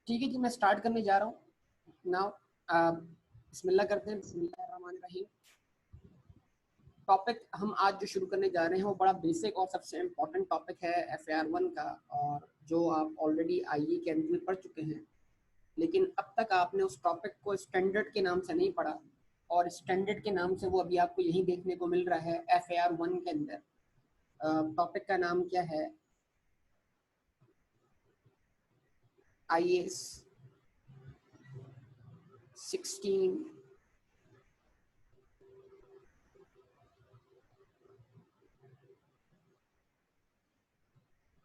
ठीक है जी, मैं स्टार्ट करने जा रहा हूँ नाउ। बिस्मिल्लाह करते हैं। बिस्मिल्लाहिर्रहमानिर्रहीम। टॉपिक हम आज जो शुरू करने जा रहे हैं वो बड़ा बेसिक और सबसे इम्पोर्टेंट टॉपिक है FAR 1 का, और जो आप ऑलरेडी IE के अंदर में पढ़ चुके हैं, लेकिन अब तक आपने उस टॉपिक को स्टैंडर्ड के नाम से नहीं पढ़ा, और स्टैंडर्ड के नाम से वो अभी आपको यही देखने को मिल रहा है FAR 1 के अंदर। टॉपिक का नाम क्या है? IAS 16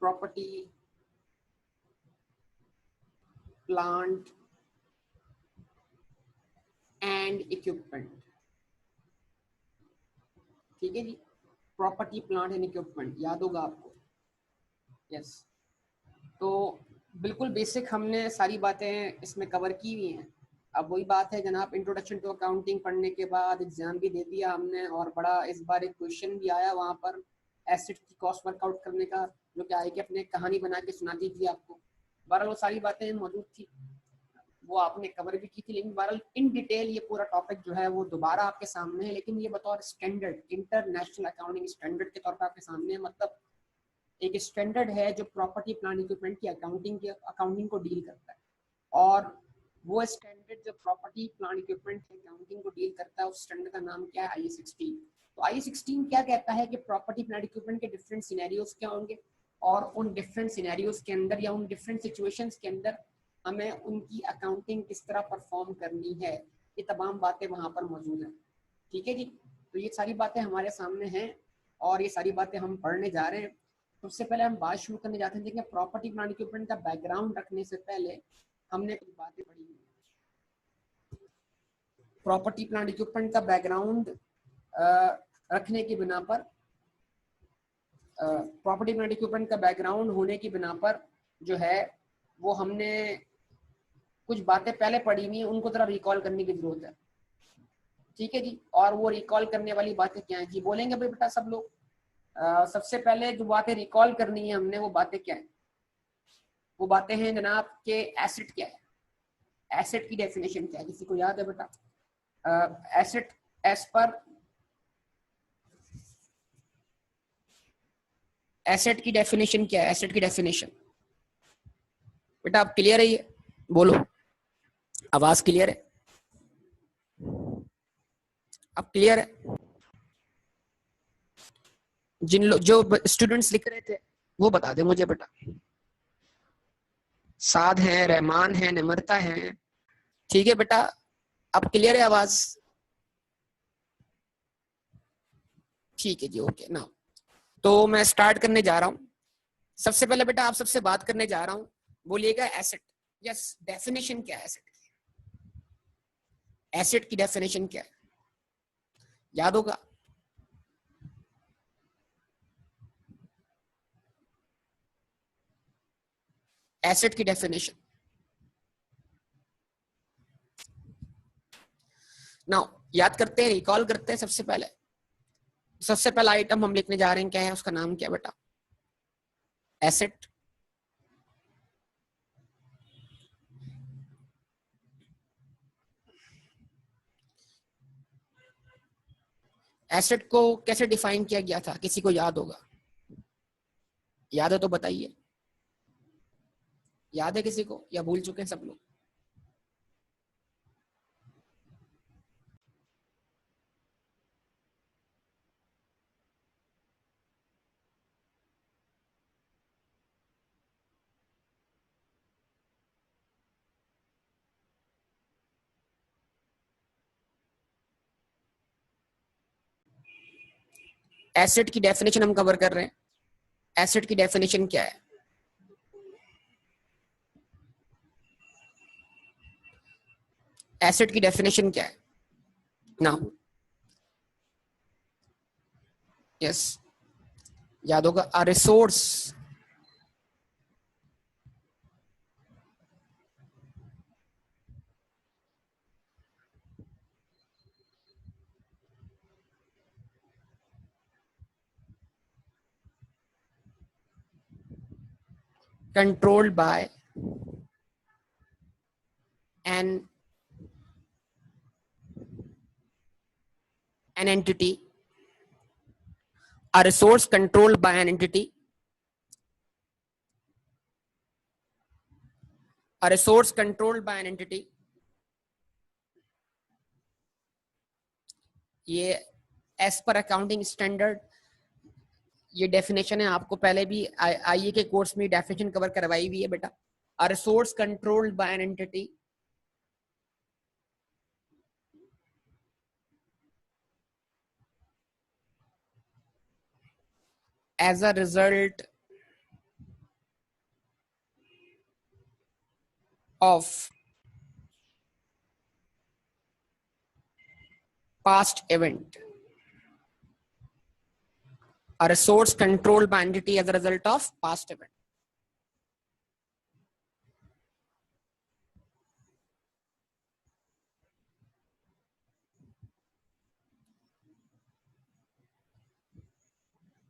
property plant and equipment. ठीक है जी, प्रॉपर्टी प्लांट एंड इक्विपमेंट याद होगा आपको। यस, तो बिल्कुल बेसिक हमने सारी बातें इसमें कवर की हुई हैं। अब वही बात है जनाब, इंट्रोडक्शन टू अकाउंटिंग पढ़ने के बाद एग्जाम भी दे दिया हमने, और बड़ा इस बार एक क्वेश्चन भी आया वहाँ पर एसेट की कॉस्ट वर्कआउट करने का, जो कि आए कि अपने कहानी बना के सुनाती थी आपको। बहरहाल वो सारी बातें मौजूद थी, वो आपने कवर भी की थी, लेकिन बहरहाल इन डिटेल ये पूरा टॉपिक जो है वो दोबारा आपके सामने है, लेकिन ये बतौर स्टैंडर्ड, इंटरनेशनल अकाउंटिंग स्टैंडर्ड के तौर पर आपके सामने है। मतलब एक स्टैंडर्ड है जो प्रॉपर्टी प्लांट इक्विपमेंट की अकाउंटिंग को डील करता है, और वो स्टैंडर्ड जो प्रॉपर्टी प्लांट इक्विपमेंट की अकाउंटिंग को डील करता है, उस स्टैंडर्ड का नाम क्या है? IE 16। तो IE 16 क्या कहता है कि प्रॉपर्टी प्लांट इक्विपमेंट के डिफरेंट सिनेरियोज क्या होंगे, और उन डिफरेंट सिनेरियोज के अंदर या उन डिफरेंट सिचुएशंस के अंदर हमें उनकी अकाउंटिंग किस तरह परफॉर्म करनी है, ये तमाम बातें वहां पर मौजूद हैं। ठीक है जी, तो ये सारी बातें हमारे सामने हैं और ये सारी बातें हम पढ़ने जा रहे हैं। सबसे पहले हम बात शुरू करने जाते हैं। देखिए, प्रॉपर्टी प्लांट इक्विपमेंट का बैकग्राउंड रखने से पहले हमने कुछ बातें पढ़ी हुई। प्रॉपर्टी प्लांट इक्विपमेंट का बैकग्राउंड रखने की बिना पर, प्रॉपर्टी प्लांट इक्विपमेंट का बैकग्राउंड होने की बिना पर जो है वो हमने कुछ बातें पहले पढ़ी हुई, उनको जरा रिकॉल करने की जरूरत है। ठीक है जी, और वो रिकॉल करने वाली बातें क्या है जी? बोलेंगे भाई बेटा सब लोग। सबसे पहले जो बातें रिकॉल करनी है हमने, वो बातें क्या है? वो बातें हैं जनाब के एसेट क्या है, एसेट की डेफिनेशन क्या है? किसी को याद है बेटा? एसेट एज पर एसेट की डेफिनेशन क्या है? एसेट की डेफिनेशन बेटा आप क्लियर है? ये बोलो, आवाज क्लियर है? अब क्लियर है? जिन लोग जो स्टूडेंट्स लिख रहे थे वो बता दे मुझे बेटा। साद है, रहमान है, निमरता है। ठीक है बेटा, अब क्लियर है आवाज? ठीक है जी, ओके ना। तो मैं स्टार्ट करने जा रहा हूं। सबसे पहले बेटा आप सबसे बात करने जा रहा हूं, बोलिएगा एसेट। यस, डेफिनेशन क्या है एसेट की? एसेट की डेफिनेशन क्या है? याद होगा? एसेट की डेफिनेशन नाउ याद करते हैं, रिकॉल करते हैं। सबसे पहला आइटम हम लिखने जा रहे हैं, क्या है उसका नाम? क्या बेटा? एसेट। एसेट को कैसे डिफाइन किया गया था, किसी को याद होगा? याद है तो बताइए। याद है किसी को या भूल चुके हैं सब लोग? एसेट की डेफिनेशन हम कवर कर रहे हैं। एसेट की डेफिनेशन क्या है? एसेट की डेफिनेशन क्या है नाउ? यस, याद होगा। A resource controlled by an entity, a resource controlled by an entity, a resource controlled by an entity, ये एज पर अकाउंटिंग स्टैंडर्ड, ये डेफिनेशन है, आपको पहले भी आईए के कोर्स में डेफिनेशन कवर करवाई हुई है बेटा। A resource controlled by an entity as a result of past event, a resource controlled by entity as a result of past event.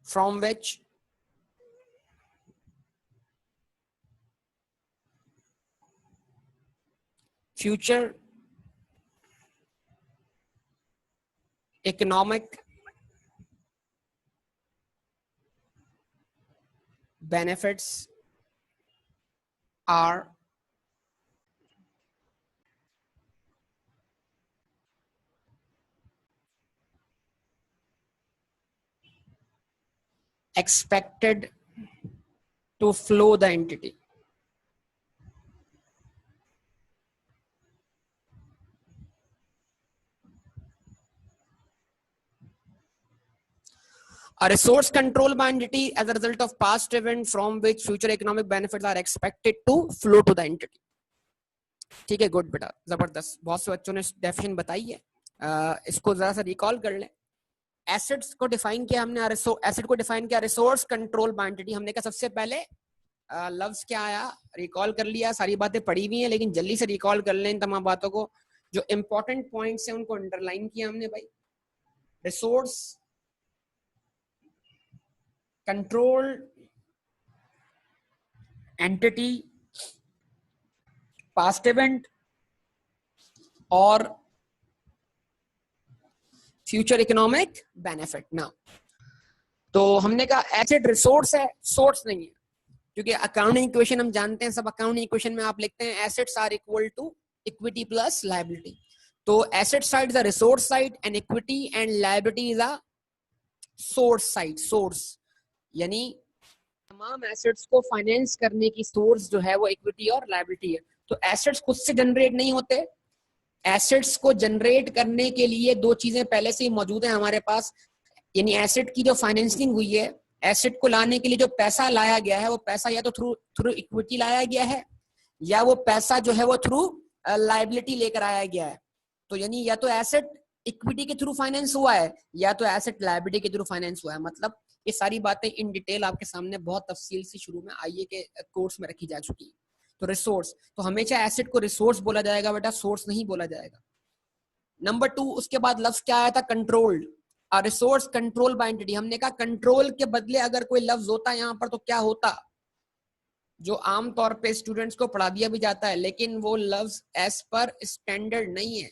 From which future economic benefits are expected to flow the entity. A resource controlled by entity as a result of past event from which future economic benefits are expected to flow to the entity. ठीक है, good बेटा, जबरदस्त। बहुत से बच्चों ने definition बताई है, इसको जरा सा रिकॉल कर लें। एसेट्स को डिफाइन किया हमने, एसेट को डिफाइन किया रिसोर्स कंट्रोल बाय एंटिटी। हमने कहा सबसे पहले लफ्ज क्या आया, रिकॉल कर लिया, सारी बातें पढ़ी हुई हैं लेकिन जल्दी से रिकॉल कर लें इन तमाम बातों को। जो इंपॉर्टेंट पॉइंट्स हैं उनको अंडरलाइन किया हमने भाई। Resource control entity, past event और फ्यूचर इकोनॉमिक बेनिफिट। ना तो हमने कहा एसेट रिसोर्स है, सोर्स नहीं है, क्योंकि अकाउंटिंग इक्वेशन हम जानते हैं सब। अकाउंटिंग इक्वेशन में आप लिखते हैं assets are equal to equity plus liability. तो asset side is a resource side and equity and liability is a source side. Source यानी तमाम एसेट्स को फाइनेंस करने की सोर्स जो है वो इक्विटी और लायबिलिटी है। तो एसेट्स खुद से जनरेट नहीं होते, एसेट्स को जनरेट करने के लिए दो चीजें पहले से ही मौजूद है हमारे पास। यानी एसेट की जो फाइनेंसिंग हुई है, एसेट को लाने के लिए जो पैसा लाया गया है वो पैसा या तो थ्रू इक्विटी लाया गया है या वो पैसा जो है वो थ्रू लायबिलिटी लेकर आया गया है। तो यानी या तो एसेट इक्विटी के थ्रू फाइनेंस हुआ है या तो एसेट लायबिलिटी के थ्रू फाइनेंस हुआ है। मतलब ये सारी बातें इन डिटेल आपके सामने बहुत तफसील से शुरू में आईए के कोर्स में रखी जा चुकी है। तो रिसोर्स, तो हमेशा एसेट को रिसोर्स बोला जाएगा बेटा, सोर्स नहीं बोला जाएगा। नंबर 2, उसके बाद लफ्ज क्या आया था, controlled. A resource control by entity. हमने कहा कंट्रोल के बदले अगर कोई लफ्ज होता यहाँ पर तो क्या होता, जो आमतौर पे स्टूडेंट्स को पढ़ा दिया भी जाता है लेकिन वो लफ्ज एज पर स्टैंडर्ड नहीं है,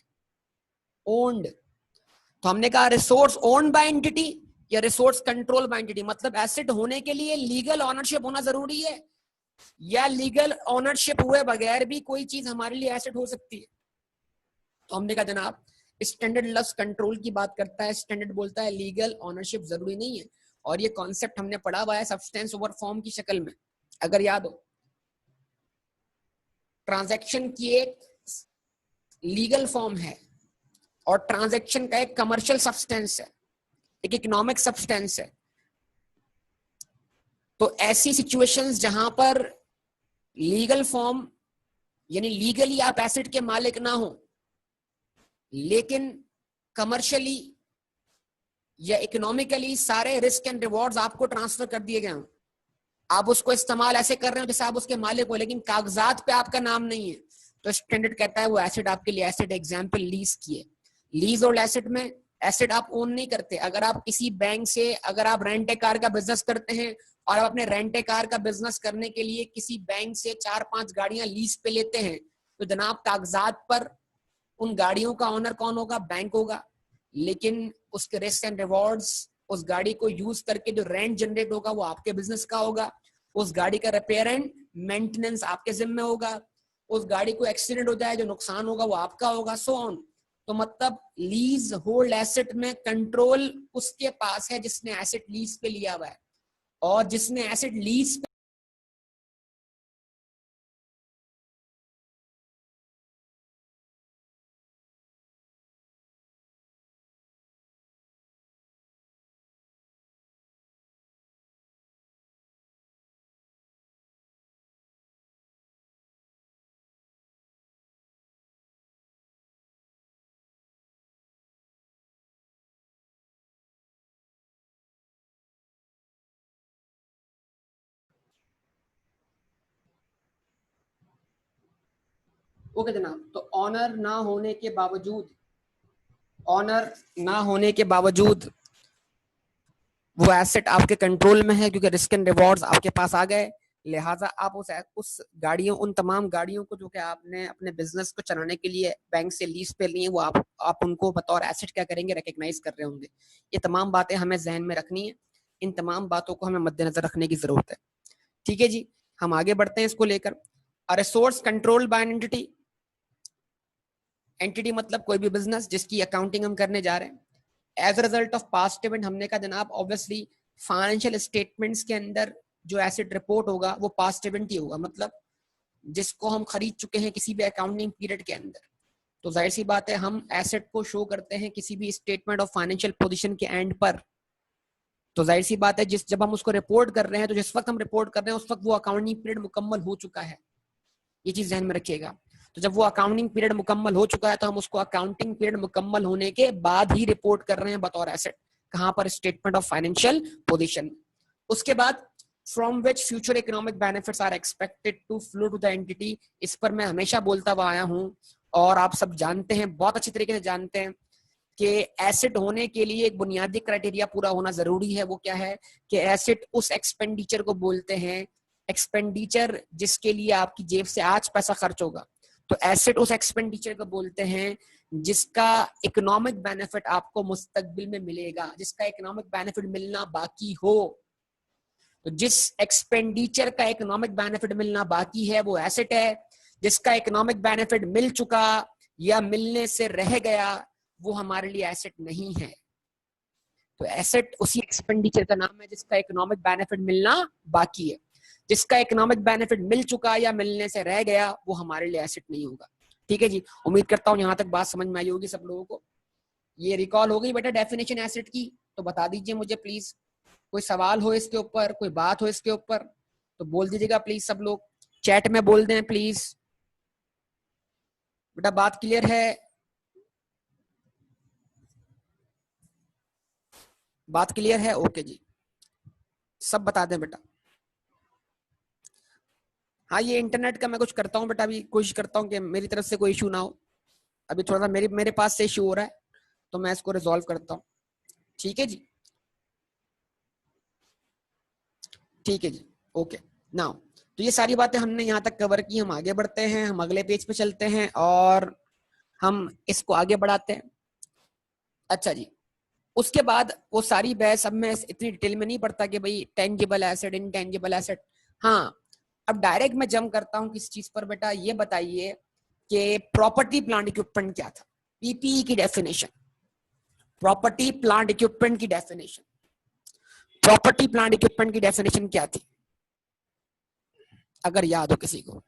ओन्ड। तो हमने कहा रिसोर्स ओन्ड बाय एंटिटी या रिसोर्स कंट्रोल बाय एंटिटी। मतलब एसेट होने के लिए लीगल ऑनरशिप होना जरूरी है या लीगल ऑनरशिप हुए बगैर भी कोई चीज हमारे लिए एसेट हो सकती है। तो हमने कहा जनाब स्टैंडर्ड लफ्ज कंट्रोल की बात करता है, स्टैंडर्ड बोलता है लीगल ऑनरशिप जरूरी नहीं है। और ये कॉन्सेप्ट हमने पढ़ा हुआ है सब्सटेंस ओवर फॉर्म की शक्ल में, अगर याद हो। ट्रांजैक्शन की एक लीगल फॉर्म है और ट्रांजैक्शन का एक कमर्शियल सब्सटेंस है, एक इकोनॉमिक सब्सटेंस है। तो ऐसी सिचुएशंस जहां पर लीगल फॉर्म यानी लीगली आप एसेट के मालिक ना हो लेकिन कमर्शियली या इकोनॉमिकली सारे रिस्क एंड रिवॉर्ड्स आपको ट्रांसफर कर दिए गए हों, आप उसको इस्तेमाल ऐसे कर रहे हो जैसे आप उसके मालिक हो लेकिन कागजात पे आपका नाम नहीं है, तो स्टैंडर्ड कहता है वो एसेट आपके लिए एसेट। एग्जांपल लीज की है। लीज और एसेट में एसेट आप ओन नहीं करते। अगर आप किसी बैंक से, अगर आप रेंट ए कार का बिजनेस करते हैं और आप अपने रेंट ए कार का बिजनेस करने के लिए किसी बैंक से 4-5 गाड़ियां लीज पे लेते हैं तो जनाब कागजात पर उन गाड़ियों का ऑनर कौन होगा? बैंक होगा, लेकिन उसके रिस्क एंड रिवॉर्ड्स, उस गाड़ी को यूज करके जो रेंट जनरेट होगा वो आपके बिजनेस का होगा, उस गाड़ी का रिपेयर एंड मेंटेनेंस आपके जिम्मे होगा, उस गाड़ी को एक्सीडेंट हो जाए जो नुकसान होगा वो आपका होगा, सो ऑन। तो मतलब लीज होल्ड एसेट में कंट्रोल उसके पास है जिसने एसेट लीज पे लिया हुआ है, और जिसने एसेट लीज ओके जनाब, तो ऑनर ना होने के बावजूद, ऑनर ना होने के बावजूद वो एसेट आपके कंट्रोल में है, क्योंकि रिस्क एंड रिवॉर्ड्स आपके पास आ गए, लिहाजा आप उस गाड़ियों, उन तमाम गाड़ियों को जो कि आपने अपने बिजनेस को चलाने के लिए बैंक से लीज पे लिए, वो आप उनको बतौर एसेट क्या करेंगे? रिकग्नाइज कर रहे होंगे। ये तमाम बातें हमें जहन में रखनी है, इन तमाम बातों को हमें मद्देनजर रखने की जरूरत है। ठीक है जी, हम आगे बढ़ते हैं इसको लेकर। Resource control by an entity, entity मतलब कोई भी बिजनेस जिसकी अकाउंटिंग हम करने जा रहे हैं। As a result of past event, हमने कहा जनाब ऑब्वियसली फाइनेंशियल स्टेटमेंट्स के अंदर जो एसेट रिपोर्ट होगा वो पास्ट इवेंट ही होगा, मतलब जिसको हम खरीद चुके हैं किसी भी अकाउंटिंग पीरियड के अंदर। तो जाहिर सी बात है हम एसेट को शो करते हैं किसी भी स्टेटमेंट ऑफ फाइनेंशियल पोजीशन के एंड पर। तो जाहिर सी बात है जब हम उसको रिपोर्ट कर रहे हैं, तो जिस वक्त हम रिपोर्ट कर रहे हैं उस वक्त वो अकाउंटिंग पीरियड मुकम्मल हो चुका है, ये चीज ध्यान में रखिएगा। तो जब वो अकाउंटिंग पीरियड मुकम्मल हो चुका है तो हम उसको अकाउंटिंग पीरियड मुकम्मल होने के बाद ही रिपोर्ट कर रहे हैं बतौर एसेट। कहां पर? Statement of financial position. उसके बाद from which future economic benefits are expected to flow to the entity, इस पर मैं हमेशा बोलता हुआ आया हूं और आप सब जानते हैं, बहुत अच्छी तरीके से जानते हैं कि एसेट होने के लिए एक बुनियादी क्राइटेरिया पूरा होना जरूरी है। वो क्या है कि एसेट उस एक्सपेंडिचर को बोलते हैं, एक्सपेंडिचर जिसके लिए आपकी जेब से आज पैसा खर्च होगा, तो एसेट उस एक्सपेंडिचर को बोलते हैं जिसका इकोनॉमिक बेनिफिट आपको मुस्तकबिल में मिलेगा, जिसका इकोनॉमिक बेनिफिट मिलना बाकी हो। तो जिस एक्सपेंडिचर का इकोनॉमिक बेनिफिट मिलना बाकी है वो एसेट है, जिसका इकोनॉमिक बेनिफिट मिल चुका या मिलने से रह गया वो हमारे लिए एसेट नहीं है। तो एसेट उसी एक्सपेंडिचर का नाम है जिसका इकोनॉमिक बेनिफिट मिलना बाकी है। जिसका इकोनॉमिक बेनिफिट मिल चुका या मिलने से रह गया वो हमारे लिए एसेट नहीं होगा। ठीक है जी, उम्मीद करता हूं यहां तक बात समझ में आई होगी सब लोगों को। ये रिकॉल हो गई बेटा डेफिनेशन एसेट की? तो बता दीजिए मुझे प्लीज, कोई सवाल हो इसके ऊपर, कोई बात हो इसके ऊपर तो बोल दीजिएगा प्लीज। सब लोग चैट में बोल दें प्लीज। बेटा बात क्लियर है? बात क्लियर है? ओके जी, सब बता दें बेटा। हाँ, ये इंटरनेट का मैं कुछ करता हूँ बेटा, अभी कोशिश करता हूँ कि मेरी तरफ से कोई इशू ना हो। अभी थोड़ा सा मेरे पास से इशू हो रहा है तो मैं इसको रिजॉल्व करता हूँ। ठीक है जी, ठीक है जी, ओके। नाउ तो ये सारी बातें हमने यहाँ तक कवर की, हम आगे बढ़ते हैं, हम अगले पेज पे चलते हैं और हम इसको आगे बढ़ाते हैं। अच्छा जी, उसके बाद वो सारी बहस, अब मैं इतनी डिटेल में नहीं पढ़ता कि भाई टेंजिबल एसेट, इनटेंजिबल एसेट। हाँ, अब डायरेक्ट मैं जंप करता हूँ किस चीज पर बेटा, ये बताइए कि प्रॉपर्टी प्लांट इक्विपमेंट क्या था? पीपीई की डेफिनेशन, प्रॉपर्टी प्लांट इक्विपमेंट की डेफिनेशन, प्रॉपर्टी प्लांट इक्विपमेंट की डेफिनेशन क्या थी अगर याद हो किसी को?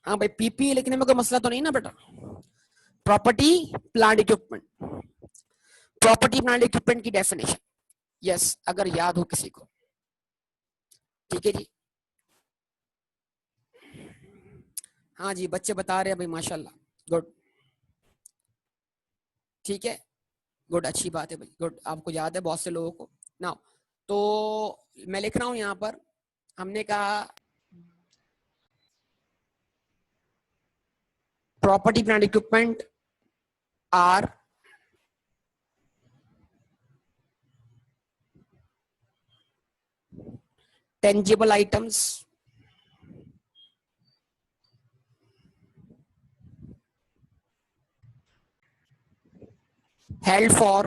हाँ भाई पीपीई लिखने में कोई मसला तो नहीं ना बेटा? Property plant equipment, property plant equipment की डेफिनेशन, यस, अगर याद हो किसी को। ठीक है जी, हाँ जी, बच्चे बता रहे हैं भाई, माशाल्लाह, गुड। ठीक है, गुड, अच्छी बात है भाई, गुड, आपको याद है बहुत से लोगों को ना। तो मैं लिख रहा हूं यहां पर, हमने कहा property plant equipment are tangible items held for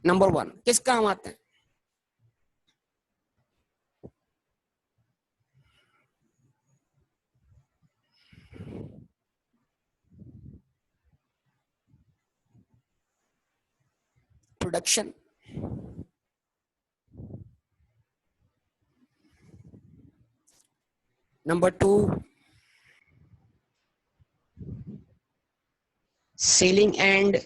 number 1 किस काम आते हैं? Production, number 2 selling and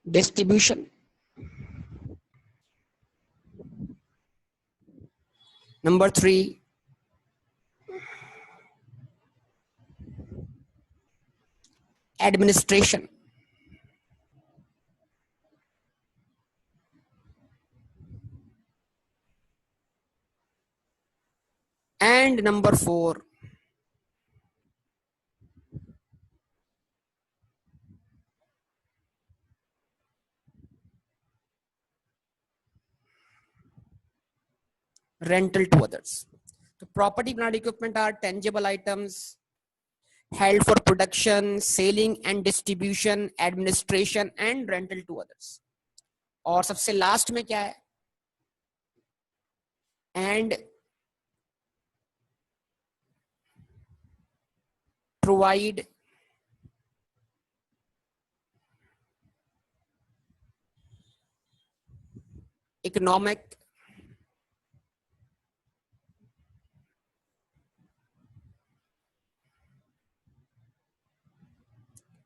distribution, number 3 administration, and number 4 rental to others. So property, plant, equipment are tangible items held for production, selling and distribution, administration and rental to others. और सबसे last में क्या है? And provide economic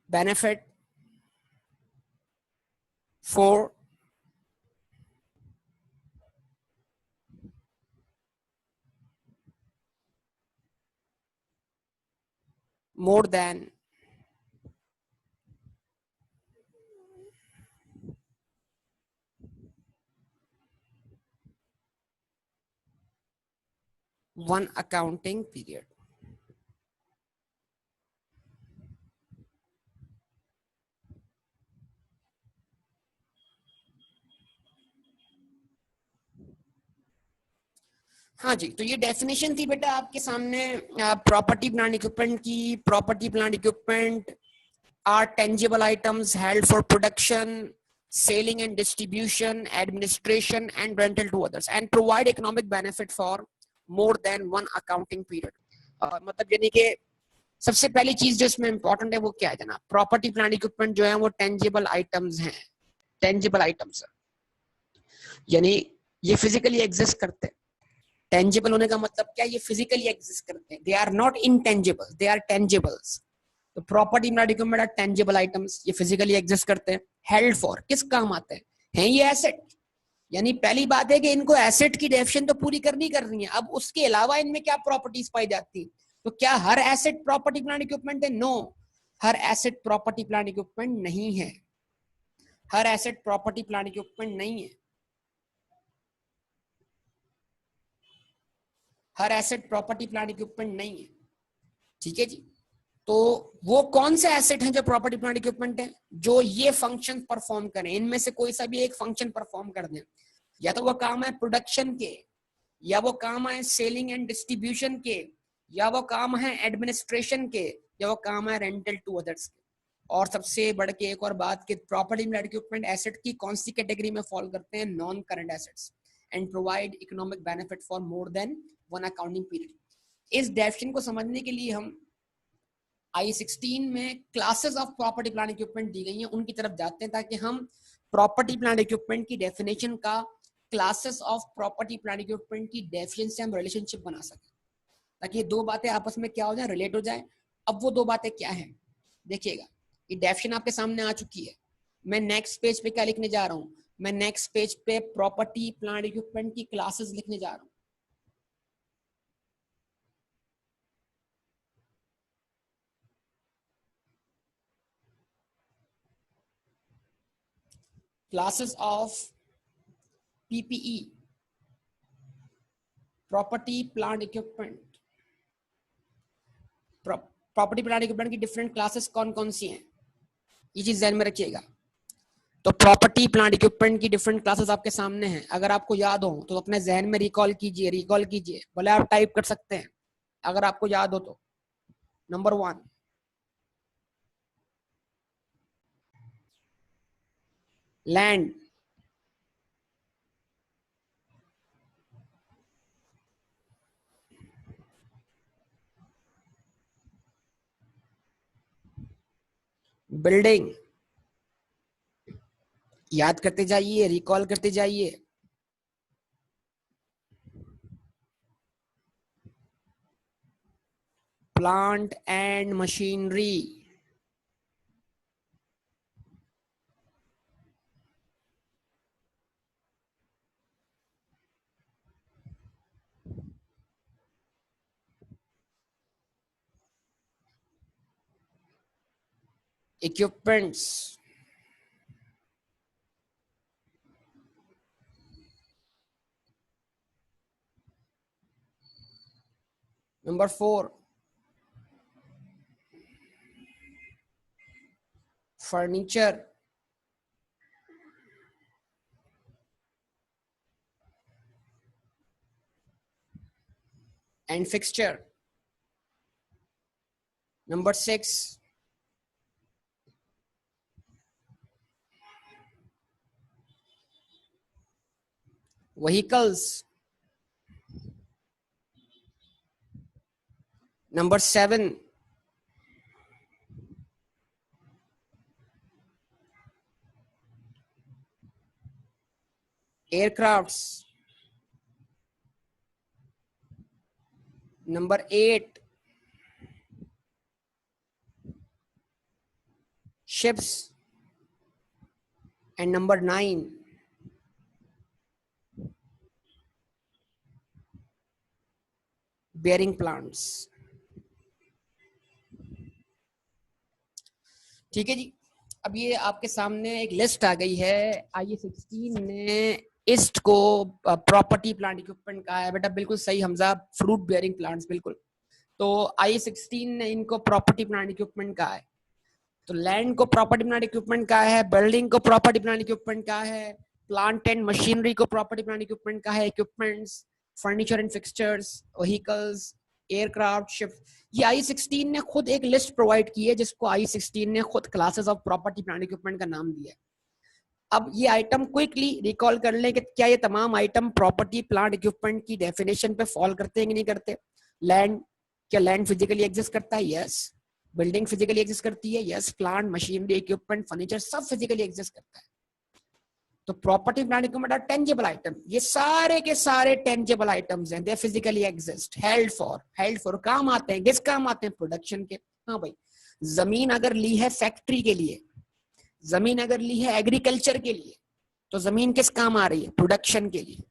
benefit for more than one accounting period. हाँ जी, तो ये definition थी बेटा आपके सामने प्रॉपर्टी प्लांट इक्विपमेंट की. Property plant equipment are tangible items held for production, selling and distribution, administration and rental to others and provide economic benefit for more than one accounting period. मतलब यानी कि सबसे पहली चीज जो इसमें इंपॉर्टेंट है वो क्या है जनाब? प्रॉपर्टी प्लांट इक्विपमेंट जो है वो टेंजिबल आइटम्स हैं. टेंजिबल आइटम्स यानी ये फिजिकली एग्जिस्ट करते हैं. टेंजिबल होने का मतलब क्या? ये फिजिकली एग्जिस्ट करते हैं. They are not intangible, they are tangibles. तो property plant equipment are tangible items, ये फिजिकली एग्जिस्ट करते हैं. हेल्ड फॉर किस काम आते हैं? हैं ये एसेट. यानी पहली बात है कि इनको एसेट की डेफिनेशन तो पूरी करनी है. अब उसके अलावा इनमें क्या प्रॉपर्टीज पाई जाती है? तो क्या हर एसेट प्रॉपर्टी प्लांट इक्विपमेंट है? नो, हर एसेट प्रॉपर्टी प्लांट इक्विपमेंट नहीं है. हर एसेट प्रॉपर्टी प्लांट इक्विपमेंट नहीं है. हर एसेट प्रॉपर्टी प्लांट इक्विपमेंट नहीं है. ठीक है जी. तो वो कौन से एसेट हैं जो प्रॉपर्टी प्लांट इक्विपमेंट है? जो ये फंक्शन परफॉर्म करें. इनमें से कोई सा भी एक फंक्शन परफॉर्म कर दें. या तो वो काम है प्रोडक्शन के, या वो काम है सेलिंग एंड डिस्ट्रीब्यूशन के, या वो काम है एडमिनिस्ट्रेशन के, या वो काम है रेंटल टू अदर्स के. और सबसे बढ़ के एक और बात कि प्रॉपर्टी प्लांट इक्विपमेंट एसेट की कौन सी कैटेगरी में फॉल करते हैं? Non current assets. And provide economic benefit for more than one accounting period. इस डेफिनेशन को समझने के लिए हम I16 में classes of property plant equipment दी गई हैं, उनकी तरफ जाते हैं ताकि हम प्रॉपर्टी प्लांट इक्विपमेंट की डेफिनेशन का classes of property plant equipment की डेफिनेशन से हम रिलेशनशिप बना सकें, ताकि ये दो बातें आपस में क्या हो जाए? रिलेट हो जाए. अब वो दो बातें क्या हैं? देखिएगा, ये डेफिनेशन आपके सामने आ चुकी है. मैं नेक्स्ट पेज पे क्या लिखने जा रहा हूँ? मैं नेक्स्ट पेज पे प्रॉपर्टी प्लांट इक्विपमेंट की क्लासेस लिखने जा रहा हूँ. Classes of PPE, property plant equipment. Property plant equipment की डिफरेंट क्लासेस कौन कौन सी हैं, ये चीज ध्यान में रखिएगा। तो प्रॉपर्टी प्लांट इक्विपमेंट की डिफरेंट क्लासेस आपके सामने हैं, अगर आपको याद हो तो अपने जहन में रिकॉल कीजिए, भले आप टाइप कर सकते हैं अगर आपको याद हो तो। Number 1, land. बिल्डिंग, याद करते जाइए, रिकॉल करते जाइए। Plant and machinery, equipments, number 4, furniture and fixture. Number 6, vehicles. Number 7, aircrafts. Number 8, ships, and number 9, bearing plants। ठीक है जी, अब ये आपके सामने एक लिस्ट आ गई है। IE16 ने ईस्ट को प्रॉपर्टी प्लांट इक्विपमेंट कहा है। बेटा बिल्कुल सही हमजा, फ्रूट बेयरिंग प्लांट्स, बिल्कुल। तो IE16 ने इनको प्रॉपर्टी प्लांट इक्विपमेंट कहा है। तो लैंड को प्रॉपर्टी प्लांट इक्विपमेंट कहा है, बिल्डिंग को प्रॉपर्टी प्लांट इक्विपमेंट कहा है, प्लांट एंड मशीनरी को प्रॉपर्टी प्लांट इक्विपमेंट कहा है, equipments, furniture and fixtures, vehicles, aircraft, ship. ये IE16 ने खुद एक लिस्ट प्रोवाइड की है जिसको IE16 ने खुद classes of property plant equipment का नाम दिया है। अब ये आइटम क्विकली रिकॉल कर लें कि क्या ये तमाम आइटम प्रॉपर्टी प्लांट इक्विपमेंट की डेफिनेशन पे फॉल करते हैं कि नहीं करते। लैंड, क्या लैंड फिजिकली एग्जिस्ट करता है? यस। बिल्डिंग फिजिकली एग्जिस्ट करती है? Yes. Plant, machinery, equipment, furniture सब फिजिकली एग्जिस्ट करता है। तो property plant equipment are tangible item, ये सारे के सारे टेंजिबल आइटम्स हैं, they physically exist, held for काम आते हैं। किस काम आते हैं? प्रोडक्शन के। हाँ भाई, जमीन अगर ली है फैक्ट्री के लिए, जमीन अगर ली है एग्रीकल्चर के लिए, तो जमीन किस काम आ रही है? प्रोडक्शन के लिए।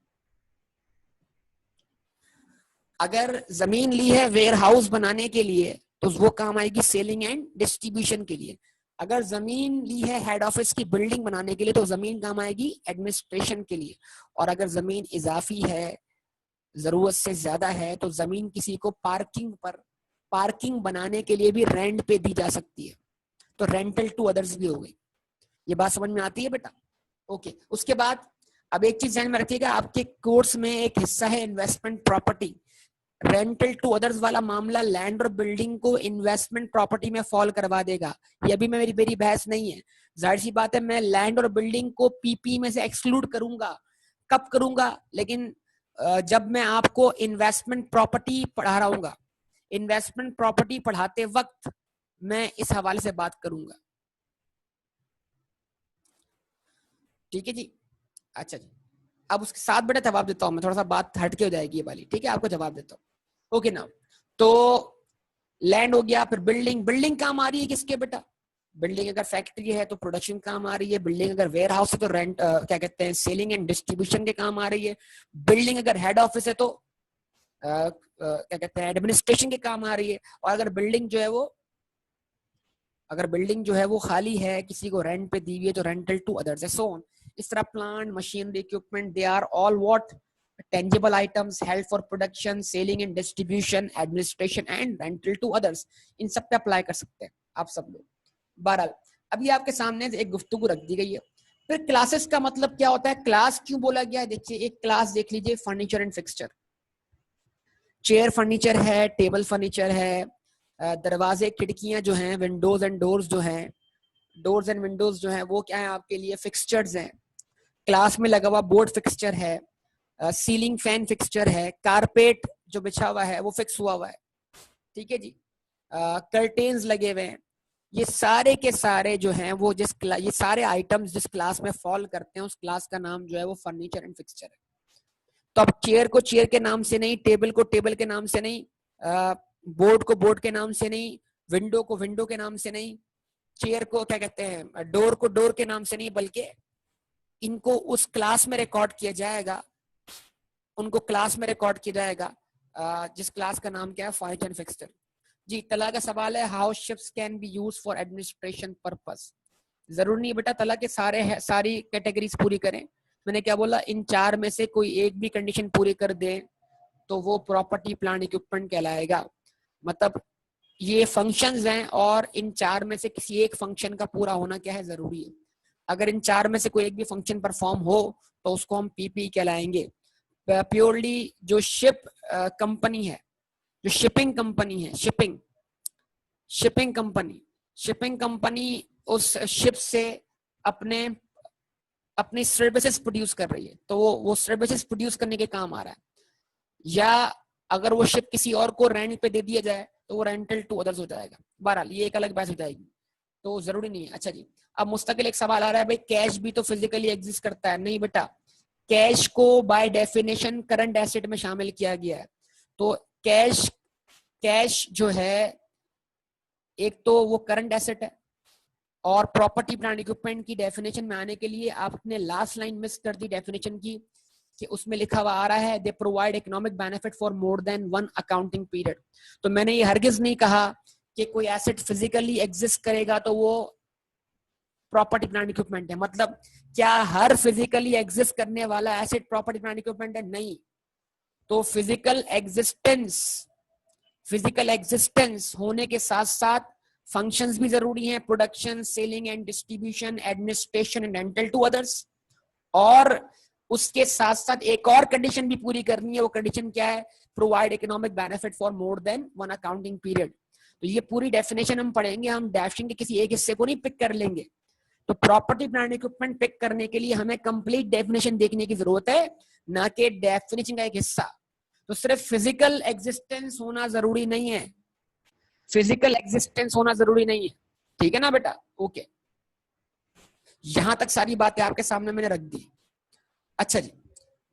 अगर जमीन ली है वेयर हाउस बनाने के लिए, तो वो काम आएगी सेलिंग एंड डिस्ट्रीब्यूशन के लिए। अगर जमीन ली है हेड ऑफिस की बिल्डिंग बनाने के लिए, तो जमीन काम आएगी एडमिनिस्ट्रेशन के लिए। और अगर जमीन इजाफी है, जरूरत से ज्यादा है, तो जमीन किसी को पार्किंग बनाने के लिए भी रेंट पे दी जा सकती है, तो रेंटल टू अदर्स भी हो गई। ये बात समझ में आती है बेटा? ओके। उसके बाद अब एक चीज ध्यान में रखिएगा, आपके कोर्स में एक हिस्सा है investment property. Rental to others वाला मामला लैंड और बिल्डिंग को इन्वेस्टमेंट प्रॉपर्टी में फॉल करवा देगा। ये अभी मेरी बहस नहीं है। जाहिर सी बात है मैं लैंड और बिल्डिंग को पीपी में से एक्सक्लूड करूंगा। कब करूंगा? लेकिन जब मैं आपको इन्वेस्टमेंट प्रॉपर्टी पढ़ा रहा हूँ, इन्वेस्टमेंट प्रॉपर्टी पढ़ाते वक्त मैं इस हवाले से बात करूंगा। ठीक है जी? अच्छा जी, अब उसके साथ बेटा जवाब देता हूं मैं, थोड़ा सा बात हटके हो जाएगी ये वाली। ठीक है, आपको जवाब देता हूँ। ओके ना, तो लैंड हो गया, फिर बिल्डिंग काम आ रही है किसके बेटा? बिल्डिंग अगर फैक्ट्री है तो प्रोडक्शन काम आ रही है, बिल्डिंग अगर वेयर हाउस है तो रेंट क्या कहते हैं सेलिंग एंड डिस्ट्रीब्यूशन के काम आ रही है, बिल्डिंग अगर हेड ऑफिस है तो क्या कहते हैं एडमिनिस्ट्रेशन के काम आ रही है। और अगर बिल्डिंग जो है वो खाली है, किसी को रेंट पे दी हुई है, तो रेंटल टू अदर्स है, सो ऑन। इस तरह plant, machinery, equipment, they are all what tangible items held for production, selling and distribution, administration and rental to others. इन सब पे अप्लाई कर सकते हैं आप सब लोग। बहरहाल अभी आपके सामने एक गुफ्तगू रख दी गई है। फिर क्लासेस का मतलब क्या होता है, क्लास क्यों बोला गया है? देखिए एक क्लास देख लीजिए, furniture and fixture, chair furniture है, टेबल फर्नीचर है, दरवाजे खिड़कियां जो हैं, विंडोज एंड डोर्स जो हैं, डोर्स एंड विंडोज जो हैं वो क्या है आपके लिए फिक्सचर्स हैं। क्लास में लगा हुआ बोर्ड फिक्सचर है, सीलिंग फैन फिक्सचर है, कारपेट जो बिछा हुआ है वो फिक्स हुआ है, ठीक है जी, कर्टेन्स लगे हुए हैं। ये सारे के सारे जो हैं वो ये सारे आइटम्स जिस क्लास में फॉल करते हैं उस क्लास का नाम जो है वो फर्नीचर एंड फिक्सचर है। तो अब चेयर को चेयर के नाम से नहीं, टेबल को टेबल के नाम से नहीं, बोर्ड को बोर्ड के नाम से नहीं, विंडो को विंडो के नाम से नहीं, चेयर को क्या कहते हैं, डोर को डोर के नाम से नहीं, बल्कि इनको उस क्लास में रिकॉर्ड किया जाएगा, उनको क्लास में रिकॉर्ड किया जाएगा जिस क्लास का नाम क्या है, फर्नीचर एंड फिक्सचर। जी तला का सवाल है, how ships can be used for administration purpose. जरूरी नहीं बेटा तला के सारी कैटेगरीज पूरी करें। मैंने क्या बोला, इन चार में से कोई एक भी कंडीशन पूरी कर दे तो वो प्रॉपर्टी प्लांट इक्विपमेंट कहलाएगा। मतलब ये फंक्शंस हैं और इन चार में से किसी एक फंक्शन का पूरा होना क्या है, जरूरी है। अगर इन चार में से कोई एक भी फंक्शन परफॉर्म हो तो उसको हम पीपी कहलाएंगे। प्योरली जो शिप कंपनी है, जो शिपिंग कंपनी है, शिपिंग कंपनी उस शिप से अपने अपनी सर्विसेज प्रोड्यूस कर रही है, तो वो सर्विसेज प्रोड्यूस करने के काम आ रहा है। या अगर वो शिप किसी और को रेंट पे दे दिया जाए तो वो रेंटल टू अदर्स हो जाएगा। बहरहाल ये एक अलग बात हो जाएगी, तो जरूरी नहीं है। अच्छा जी, अब मुस्तकिल एक सवाल आ रहा है, भाई कैश भी तो फिजिकली एग्जिस्ट करता है। नहीं बेटा, कैश को बाय डेफिनेशन करंट एसेट में शामिल किया गया है। तो कैश जो है एक तो वो करंट एसेट है, और प्रॉपर्टी प्लांट इक्विपमेंट की डेफिनेशन में आने के लिए आपने लास्ट लाइन मिस कर दी डेफिनेशन की, कि उसमें लिखा हुआ आ रहा है they provide economic benefit for more than one accounting period. तो मैंने ये हरगिज नहीं कहा कि कोई एसेट फिजिकली एग्जिस्ट करेगा तो वो प्रॉपर्टी प्लांट इक्विपमेंट है। मतलब क्या हर फिजिकली एग्जिस्ट करने वाला एसेट प्रॉपर्टी प्लांट इक्विपमेंट है? नहीं। तो फिजिकल एग्जिस्टेंस होने के साथ साथ फंक्शंस भी जरूरी हैं, production, selling and distribution, administration and rental to others. और उसके साथ साथ एक और कंडीशन भी पूरी करनी है। वो कंडीशन क्या है? Provide economic benefit for more than one accounting period. तो ये पूरी डेफिनेशन हम पढ़ेंगे, हम डैशिंग के किसी एक हिस्से को नहीं पिक कर लेंगे। तो प्रॉपर्टी प्लांट इक्विपमेंट पिक करने के लिए हमें कंप्लीट डेफिनेशन देखने की जरूरत है, ना कि डेफिनेशन का एक हिस्सा। तो सिर्फ फिजिकल एग्जिस्टेंस होना जरूरी नहीं है, फिजिकल एग्जिस्टेंस होना जरूरी नहीं है, ठीक है ना बेटा? ओके, यहां तक सारी बातें आपके सामने मैंने रख दी। अच्छा जी,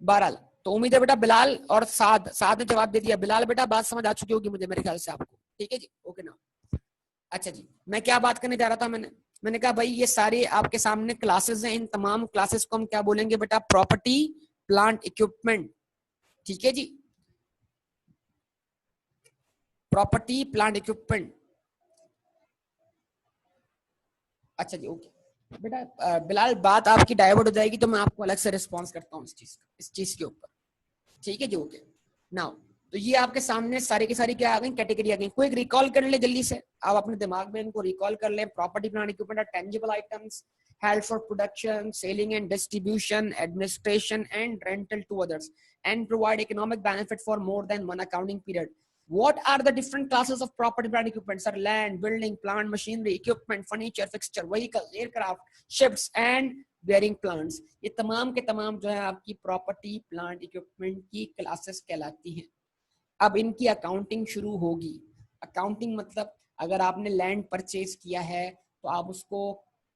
बहरहाल तो उम्मीद है बेटा बिलाल और साद ने जवाब दे दिया। बिलाल बेटा बात समझ आ चुकी होगी मुझे, मेरे ख्याल से आपको, ठीक है जी? ओके ना। अच्छा जी, मैं क्या बात करने जा रहा था, मैंने कहा भाई ये सारे आपके सामने क्लासेस हैं, इन तमाम क्लासेस को हम क्या बोलेंगे बेटा? प्रॉपर्टी प्लांट इक्विपमेंट, ठीक है जी? Property plant equipment. अच्छा जी, ओके बेटा। बिलाल बात आपकी डाइवर्ट हो जाएगी तो मैं आपको अलग से रिस्पॉन्स करता हूँ इस चीज के ऊपर, ठीक है जी? ओके नाउ, तो ये आपके सामने सारी की सारी क्या आ गई, कैटेगरी आ गई। कोई रिकॉल कर ले जल्दी से, आप अपने दिमाग में इनको रिकॉल कर लें। Property plant equipment are tangible items held for production, selling and distribution, administration and rental to others, and provide economic benefit for more than one accounting period. What are the different classes of property plant equipment? Sir, land, building, plant, machinery, equipment, furniture, fixture, vehicle, aircraft, ships and bearing plants. ये तमाम के तमाम जो है आपकी property plant equipment की classes कहलाती हैं। अब इनकी अकाउंटिंग शुरू होगी। अकाउंटिंग मतलब अगर आपने लैंड परचेज किया है तो आप उसको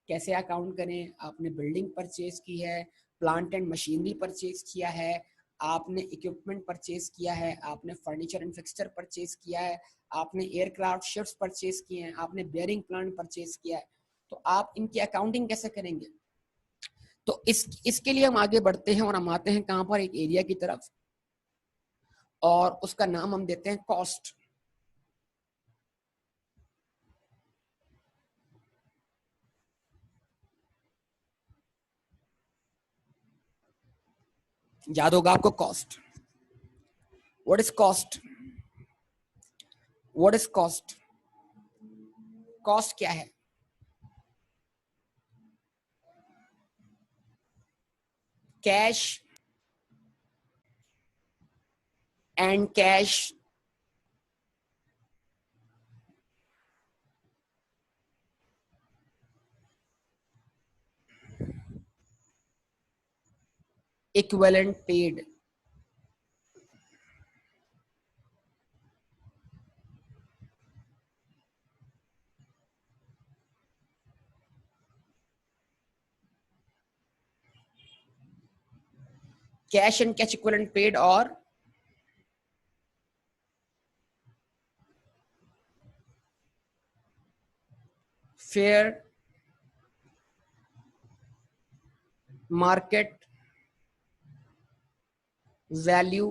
कैसे अकाउंट करें? आपने बिल्डिंग परचेज की है, प्लांट एंड मशीनरी परचेज किया है, आपने इक्विपमेंट परचेज किया है, आपने फर्नीचर एंड फिक्सचर परचेज किया है, आपने एयरक्राफ्ट शिप्स परचेज किए हैं, आपने बेयरिंग प्लांट परचेज किया है, तो आप इनकी अकाउंटिंग कैसे करेंगे? तो इसके लिए हम आगे बढ़ते हैं और हम आते हैं कहां पर? एक एरिया की तरफ, और उसका नाम हम देते हैं कॉस्ट। याद होगा आपको cost. What is cost? What is cost? Cost क्या है? Cash and cash equivalent paid. Cash and cash equivalent paid or fair market value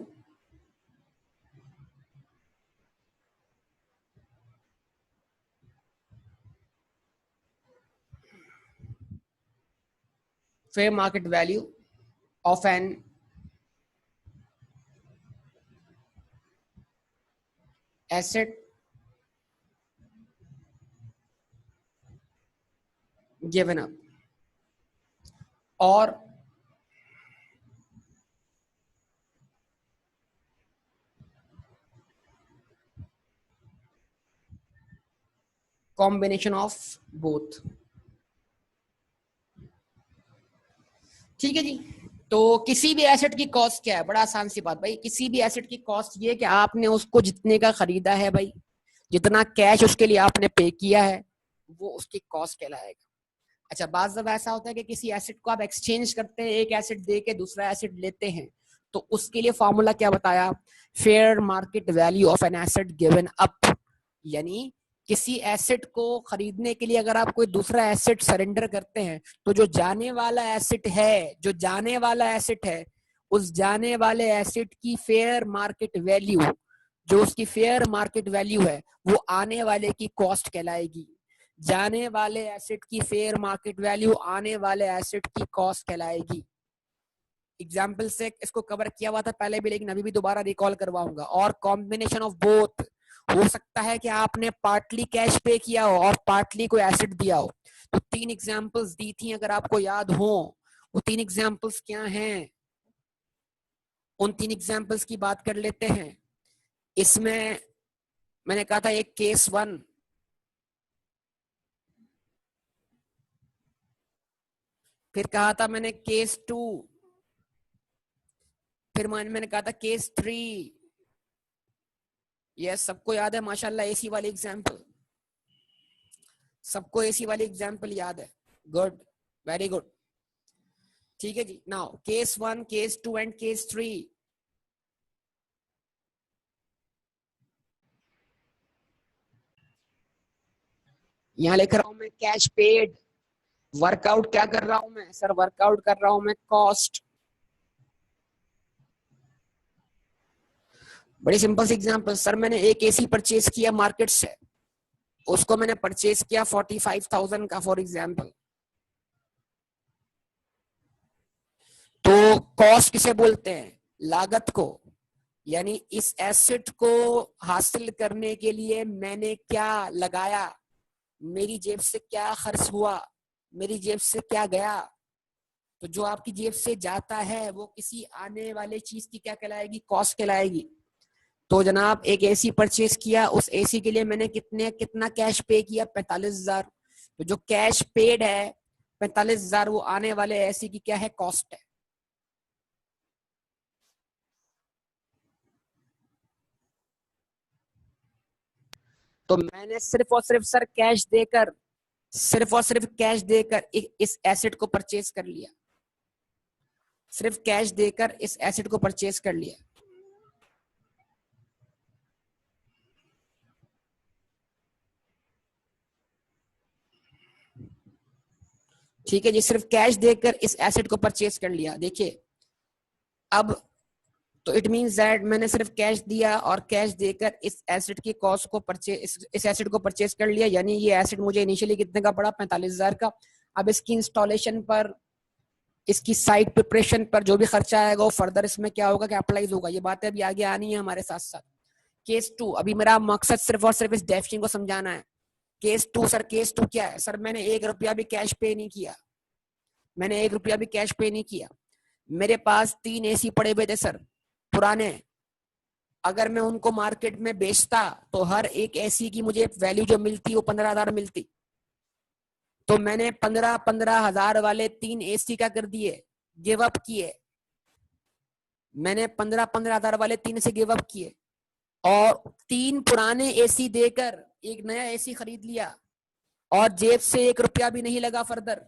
fair market value of an asset given up or combination of both. ठीक है जी। तो किसी भी asset की cost क्या है? बड़ा आसान सी बात भाई, किसी भी एसेट की कॉस्ट ये कि आपने उसको जितने का खरीदा है भाई, जितना कैश उसके लिए आपने पे किया है वो उसकी कॉस्ट कहलाएगा। अच्छा, बात जब ऐसा होता है कि किसी एसेट को आप एक्सचेंज करते हैं, एक एसेट दे के दूसरा एसेट लेते हैं, तो उसके लिए फॉर्मूला क्या बताया? Fair market value of an asset given up. यानी किसी एसेट को खरीदने के लिए अगर आप कोई दूसरा एसेट सरेंडर करते हैं, तो जो जाने वाला एसेट है, जो जाने वाला एसेट है, उस जाने वाले एसेट की फेयर मार्केट वैल्यू, जो उसकी फेयर मार्केट वैल्यू है, वो आने वाले की कॉस्ट कहलाएगी। जाने वाले एसेट की फेयर मार्केट वैल्यू आने वाले एसेट की कॉस्ट कहलाएगी। एग्जाम्पल से इसको कवर किया हुआ था पहले भी, लेकिन अभी भी दोबारा रिकॉल करवाऊंगा। और कॉम्बिनेशन ऑफ बोथ, हो सकता है कि आपने पार्टली कैश पे किया हो और पार्टली कोई एसेट दिया हो। तो 3 एग्जाम्पल्स दी थी, अगर आपको याद हो वो 3 एग्जाम्पल्स क्या हैं, उन 3 एग्जाम्पल्स की बात कर लेते हैं। इसमें मैंने कहा था एक केस 1, फिर कहा था मैंने केस 2, फिर मैंने कहा था केस 3। ये सबको याद है माशाल्लाह एसी वाली एग्जाम्पल? सबको एसी वाली एग्जाम्पल याद है? Good, very good. ठीक है जी। Now case 1, case 2 and case 3। यहां लिख रहा हूं मैं कैश पेड। वर्कआउट क्या कर रहा हूं मैं सर? वर्कआउट कर रहा हूं मैं कॉस्ट। बड़ी सिंपल सी एग्जांपल, सर मैंने एक एसी परचेज किया मार्केट से, उसको मैंने परचेज किया 45,000 का फॉर एग्जांपल। तो कॉस्ट किसे बोलते हैं? लागत को। यानी इस एसेट को हासिल करने के लिए मैंने क्या लगाया, मेरी जेब से क्या खर्च हुआ, मेरी जेब से क्या गया। तो जो आपकी जेब से जाता है वो किसी आने वाले चीज की क्या कहलाएगी? कॉस्ट कहलाएगी। तो जनाब एक एसी परचेज किया, उस एसी के लिए मैंने कितना कैश पे किया? 45,000। तो जो कैश पेड है 45,000, वो आने वाले एसी की क्या है? कॉस्ट है। तो मैंने सिर्फ और सिर्फ सर कैश देकर, सिर्फ और सिर्फ कैश देकर इस एसेट को परचेज कर लिया, सिर्फ कैश देकर इस एसेट को परचेज कर लिया। ठीक है जी, सिर्फ कैश देकर इस एसेट को परचेज कर लिया। देखिए अब तो इट मींस दैट मैंने सिर्फ कैश दिया और कैश देकर इस एसेट की कॉस्ट को परचेज, इस एसेट को परचेज कर लिया। यानी ये एसेट मुझे इनिशियली कितने का पड़ा? 45,000 का। अब इसकी इंस्टॉलेशन पर इसकी साइट प्रिपरेशन पर जो भी खर्चा आएगा वो फर्दर इसमें क्या होगा, कैपिटलाइज होगा। ये बातें अभी आगे आनी है हमारे साथ साथ। केस 2, अभी मेरा मकसद सिर्फ और सिर्फ इस डेफिनेशन को समझाना है। केस 2 सर, केस 2 क्या है सर? मैंने 1 रुपया भी कैश पे नहीं किया, मैंने 1 रुपया भी कैश पे नहीं किया। मेरे पास 3 एसी पड़े हुए थे सर, पुराने। अगर मैं उनको मार्केट में बेचता तो हर एक एसी की मुझे वैल्यू जो मिलती वो 15,000 मिलती। तो मैंने 15,000 वाले 3 एसी का कर दिए, गिव अप किए। मैंने 15,000 वाले 3 से गिव अप किए और 3 पुराने एसी देकर एक नया एसी खरीद लिया और जेब से 1 रुपया भी नहीं लगा फर्दर।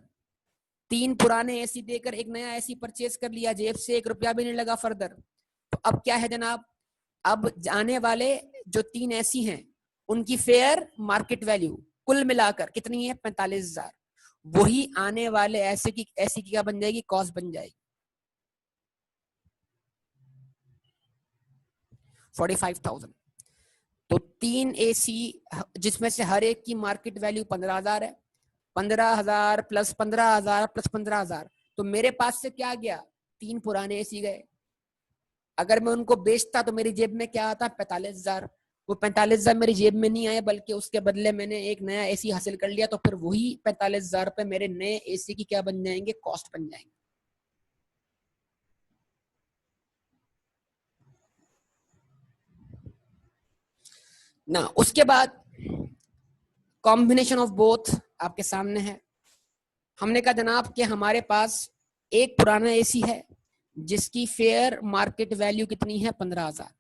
3 पुराने एसी देकर एक नया एसी परचेज कर लिया, जेब से 1 रुपया भी नहीं लगा फर्दर। तो अब क्या है जनाब, अब जाने वाले जो 3 एसी हैं उनकी फेयर मार्केट वैल्यू कुल मिलाकर कितनी है? 45,000। वही आने वाले ऐसे की क्या बन जाएगी? कॉस्ट बन जाएगी 45,000। तो 3 एसी जिसमें से हर एक की मार्केट वैल्यू 15,000 है, 15,000 प्लस 15,000 प्लस 15,000, तो मेरे पास से क्या गया? 3 पुराने एसी गए। अगर मैं उनको बेचता तो मेरी जेब में क्या आता? 45,000। वो 45,000 मेरी जेब में नहीं आया, बल्कि उसके बदले मैंने एक नया एसी हासिल कर लिया। तो फिर वही 45,000 रुपए मेरे नए एसी की क्या बन जाएंगे? कॉस्ट बन जाएंगे। ना उसके बाद कॉम्बिनेशन ऑफ बोथ आपके सामने है। हमने कहा जनाब कि हमारे पास एक पुराना एसी है जिसकी फेयर मार्केट वैल्यू कितनी है? 15,000।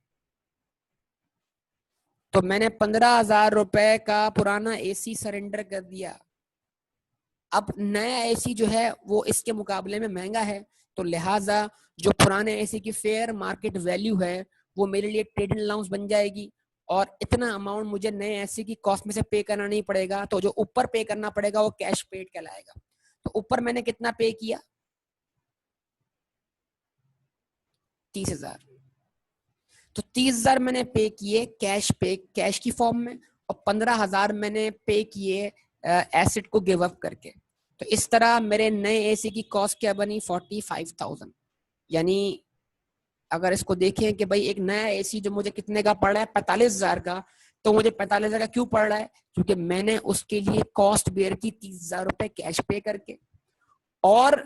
तो मैंने 15,000 रुपए का पुराना एसी सरेंडर कर दिया। अब नया एसी जो है वो इसके मुकाबले में महंगा है, तो लिहाजा जो पुराने एसी की फेयर मार्केट वैल्यू है वो मेरे लिए ट्रेडिंग अलाउंस बन जाएगी और इतना अमाउंट मुझे नए एसी की कॉस्ट में से पे करना नहीं पड़ेगा। तो जो ऊपर पे करना पड़ेगा वो कैश पेड कहलाएगा। तो ऊपर मैंने कितना पे किया? 30,000। तो 30,000 मैंने पे किए कैश की फॉर्म में, और 15,000 मैंने पे किए एसेट को गिव अप करके। तो इस तरह मेरे नए एसी की कॉस्ट क्या बनी? 45,000। यानी अगर इसको देखें कि भाई एक नया एसी जो मुझे कितने का पड़ रहा है? 45,000 का। तो मुझे 45,000 का क्यों पड़ रहा है? क्योंकि मैंने उसके लिए कॉस्ट बेयर की 30,000 रुपए कैश पे करके, और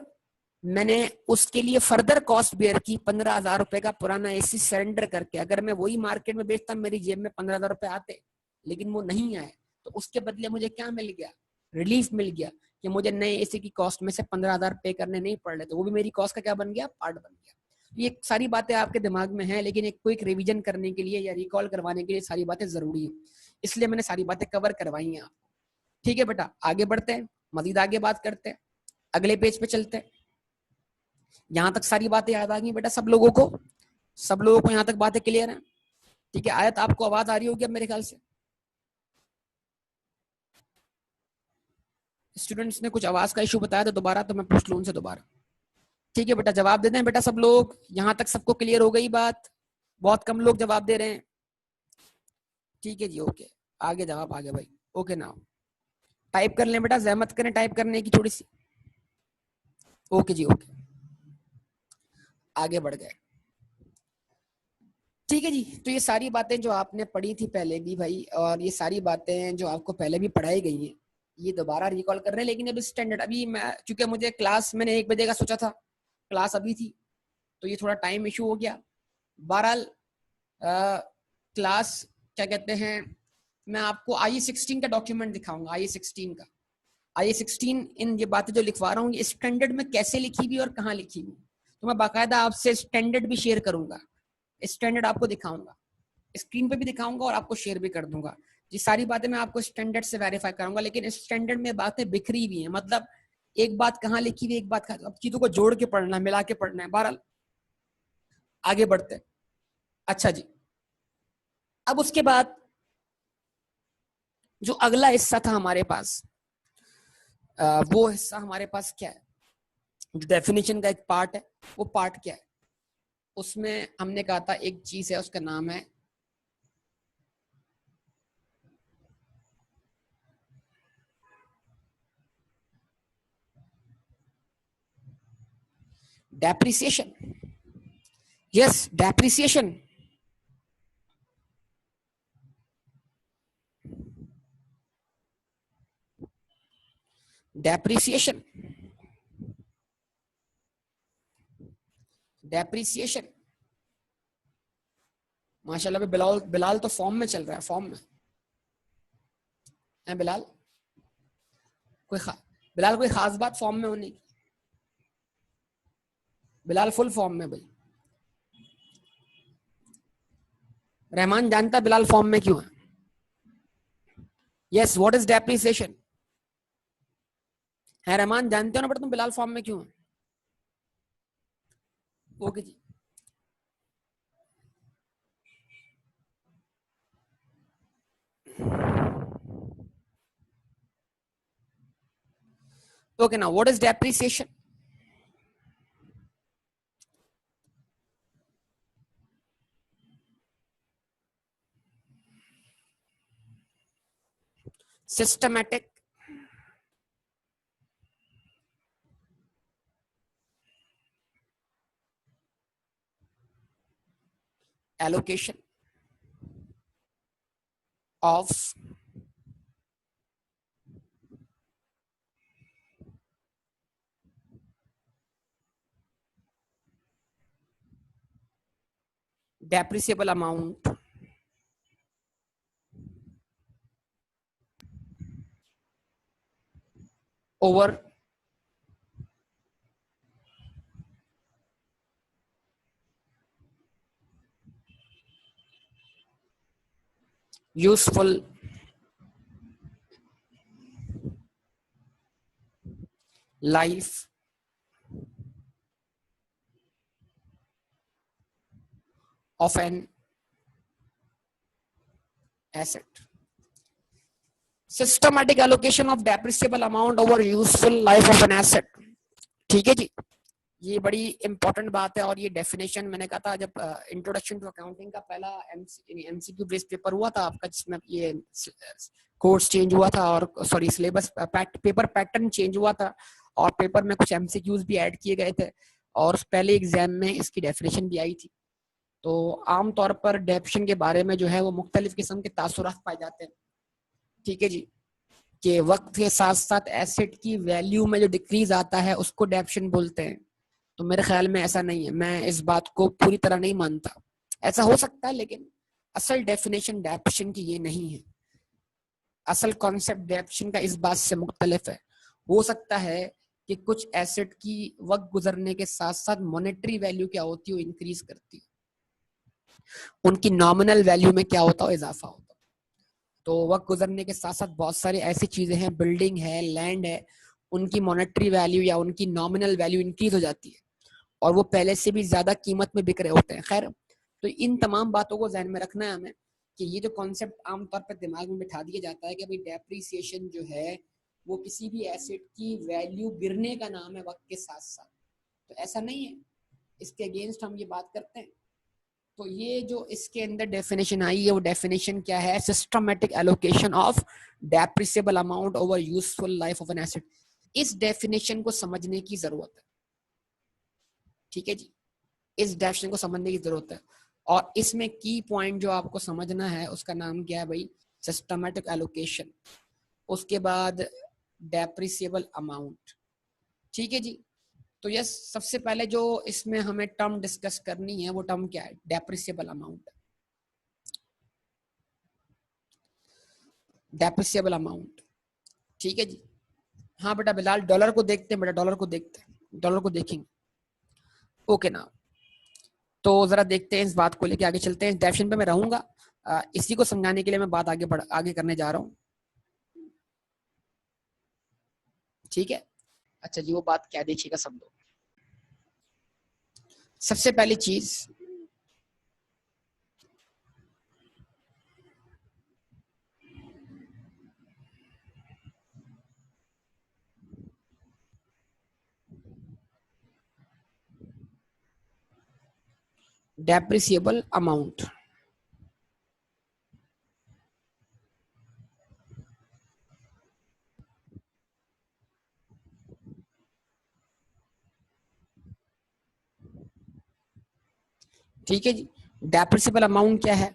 मैंने उसके लिए फर्दर कॉस्ट बेयर की 15,000 रुपए का पुराना एसी सरेंडर करके। अगर मैं वही मार्केट में बेचता मेरी जेब में 15,000 रुपए आते, लेकिन वो नहीं आए, तो उसके बदले मुझे क्या मिल गया? रिलीफ मिल गया कि मुझे नए एसी की कॉस्ट में से 15,000 पे करने नहीं पड़ रहे। तो वो भी मेरी कॉस्ट का क्या बन गया? पार्ट बन गया। ये सारी बातें आपके दिमाग में हैं, लेकिन एक क्विक रिवीजन करने के लिए या रिकॉल करवाने के लिए सारी बातें जरूरी है, इसलिए मैंने सारी बातें कवर करवाई हैं। ठीक है बेटा, आगे बढ़ते हैं, मजीद आगे बात करते हैं, अगले पेज पे चलते हैं। यहां तक सारी बातें याद आ गई बेटा सब लोगों को? सब लोगों को यहां तक बातें क्लियर हैं? ठीक है, आयत आपको आवाज आ रही होगी अब मेरे ख्याल से। स्टूडेंट्स ने कुछ आवाज का इशू बताया तो दोबारा तो मैं पूछ लूं उनसे दोबारा। ठीक है बेटा, जवाब दे दें बेटा सब लोग? यहां तक सबको क्लियर हो गई बात? बहुत कम लोग जवाब दे रहे हैं। ठीक है जी, ओके। आगे जवाब, आगे भाई। ओके नाउ टाइप कर लें बेटा, जहमत करें टाइप करने की थोड़ी सी। ओके जी, ओके, आगे बढ़ गए। ठीक है जी, तो ये सारी बातें जो आपने पढ़ी थी पहले भी भाई, और ये सारी बातें जो आपको पहले भी पढ़ाई गई हैं, ये दोबारा रिकॉल कर रहे हैं। लेकिन अभी स्टैंडर्ड, अभी मैं चूंकि मुझे क्लास मैंने 1 बजे का सोचा था, क्लास अभी थी, तो ये थोड़ा टाइम इशू हो गया। बहरहाल क्लास क्या कहते हैं, मैं आपको आई 16 का डॉक्यूमेंट दिखाऊंगा। आई 16 इन ये बातें जो लिखवा रहा हूँ ये स्टैंडर्ड में कैसे लिखी हुई और कहाँ लिखी हुई, तो मैं बाकायदा आपसे स्टैंडर्ड भी शेयर करूंगा, स्टैंडर्ड आपको दिखाऊंगा, स्क्रीन पे भी दिखाऊंगा और आपको शेयर भी कर दूंगा। ये सारी बातें मैं आपको स्टैंडर्ड से वेरीफाई कराऊंगा, लेकिन स्टैंडर्ड में बातें बिखरी हुई हैं, मतलब एक बात कहाँ लिखी हुई, एक बात अब चीजों को जोड़ के पढ़ना है, मिला के पढ़ना है। बहरहाल आगे बढ़ते हैं। अच्छा जी, अब उसके बाद जो अगला हिस्सा था हमारे पास, वो हिस्सा हमारे पास क्या है? जो डेफिनेशन का एक पार्ट है, वो पार्ट क्या है? उसमें हमने कहा था एक चीज है, उसका नाम है depreciation, yes depreciation, depreciation, depreciation. माशाल्लाह बिलाल, बिलाल तो फॉर्म में चल रहा है, फॉर्म में है बिलाल। बिलाल कोई खास बात फॉर्म में होने की? बिलाल फुल फॉर्म में भाई। रहमान जानता बिलाल फॉर्म में क्यों है? Yes, what is depreciation? है रहमान, जानते हो ना, बट तुम बिलाल फॉर्म में क्यों है? ओके जी। Okay, now what is depreciation? Systematic allocation of depreciable amount over useful life of an asset. Systematic allocation of depreciable amount over useful life of an asset. ठीक है जी, ये बड़ी इंपॉर्टेंट बात है। और ये डेफिनेशन मैंने कहा था जब इंट्रोडक्शन टू अकाउंटिंग का पहला एमसीक्यू बेस्ड पेपर हुआ था आपका, जिसमें ये कोर्स चेंज हुआ था और sorry syllabus paper pattern change हुआ था और पेपर में कुछ एमसीक्यूज भी ऐड किए गए थे और पहले एग्जाम में इसकी डेफिनेशन भी आई थी। तो आमतौर पर डेप्शन के बारे में जो है वो मुख्तलिफ किस्म के तासुरात पाए जाते हैं। ठीक है जी, कि वक्त के साथ साथ एसेट की वैल्यू में जो डिक्रीज आता है उसको डेप्शन बोलते हैं। तो मेरे ख्याल में ऐसा नहीं है, मैं इस बात को पूरी तरह नहीं मानता। ऐसा हो सकता है लेकिन असल डेफिनेशन डेप्शन की ये नहीं है। असल कॉन्सेप्ट डेप्शन का इस बात से मुख्तलिफ है। हो सकता है कि कुछ एसेट की वक्त गुजरने के साथ साथ मॉनेटरी वैल्यू क्या होती है वो इंक्रीज करती है, उनकी नॉमिनल वैल्यू में क्या होता है इजाफा होता है। तो वक्त गुजरने के साथ साथ बहुत सारी ऐसी चीजें हैं, बिल्डिंग है, लैंड है, उनकी मॉनेटरी वैल्यू या उनकी नॉमिनल वैल्यू इंक्रीज हो जाती है और वो पहले से भी ज्यादा कीमत में बिक रहे होते हैं। खैर, तो इन तमाम बातों को ध्यान में रखना है हमें कि ये जो कॉन्सेप्ट आमतौर पर दिमाग में बिठा दिया जाता है कि भाई डेप्रिसिएशन जो है वो किसी भी एसेट की वैल्यू गिरने का नाम है वक्त के साथ साथ, तो ऐसा नहीं है। इसके अगेंस्ट हम ये बात करते हैं। तो ये जो इसके अंदर डेफिनेशन आई है वो डेफिनेशन क्या है? Systematic allocation of depreciable amount over useful life of an asset. इस डेफिनेशन को समझने की जरूरत है। ठीक है जी, इस डेफिनेशन को समझने की जरूरत है और इसमें की पॉइंट जो आपको समझना है उसका नाम क्या है भाई? Systematic allocation. उसके बाद डेप्रिसिएबल अमाउंट। ठीक है जी, तो यस, सबसे पहले जो इसमें हमें टर्म डिस्कस करनी है वो टर्म क्या है? Depreciable amount. डेप्रिसिएबल अमाउंट, ठीक है जी। हाँ बेटा बिलाल, डॉलर को देखते हैं बेटा, डॉलर को देखते हैं, डॉलर को देखेंगे। ओके ना, तो जरा देखते हैं इस बात को लेके आगे चलते हैं। इस डेफिनेशन पे मैं रहूंगा, इसी को समझाने के लिए मैं बात आगे करने जा रहा हूँ। ठीक है, अच्छा जी, वो बात क्या देखिएगा सब लोग। सबसे पहली चीज, डेप्रिसिएबल अमाउंट। ठीक है जी। डेप्रिसिएबल अमाउंट क्या है?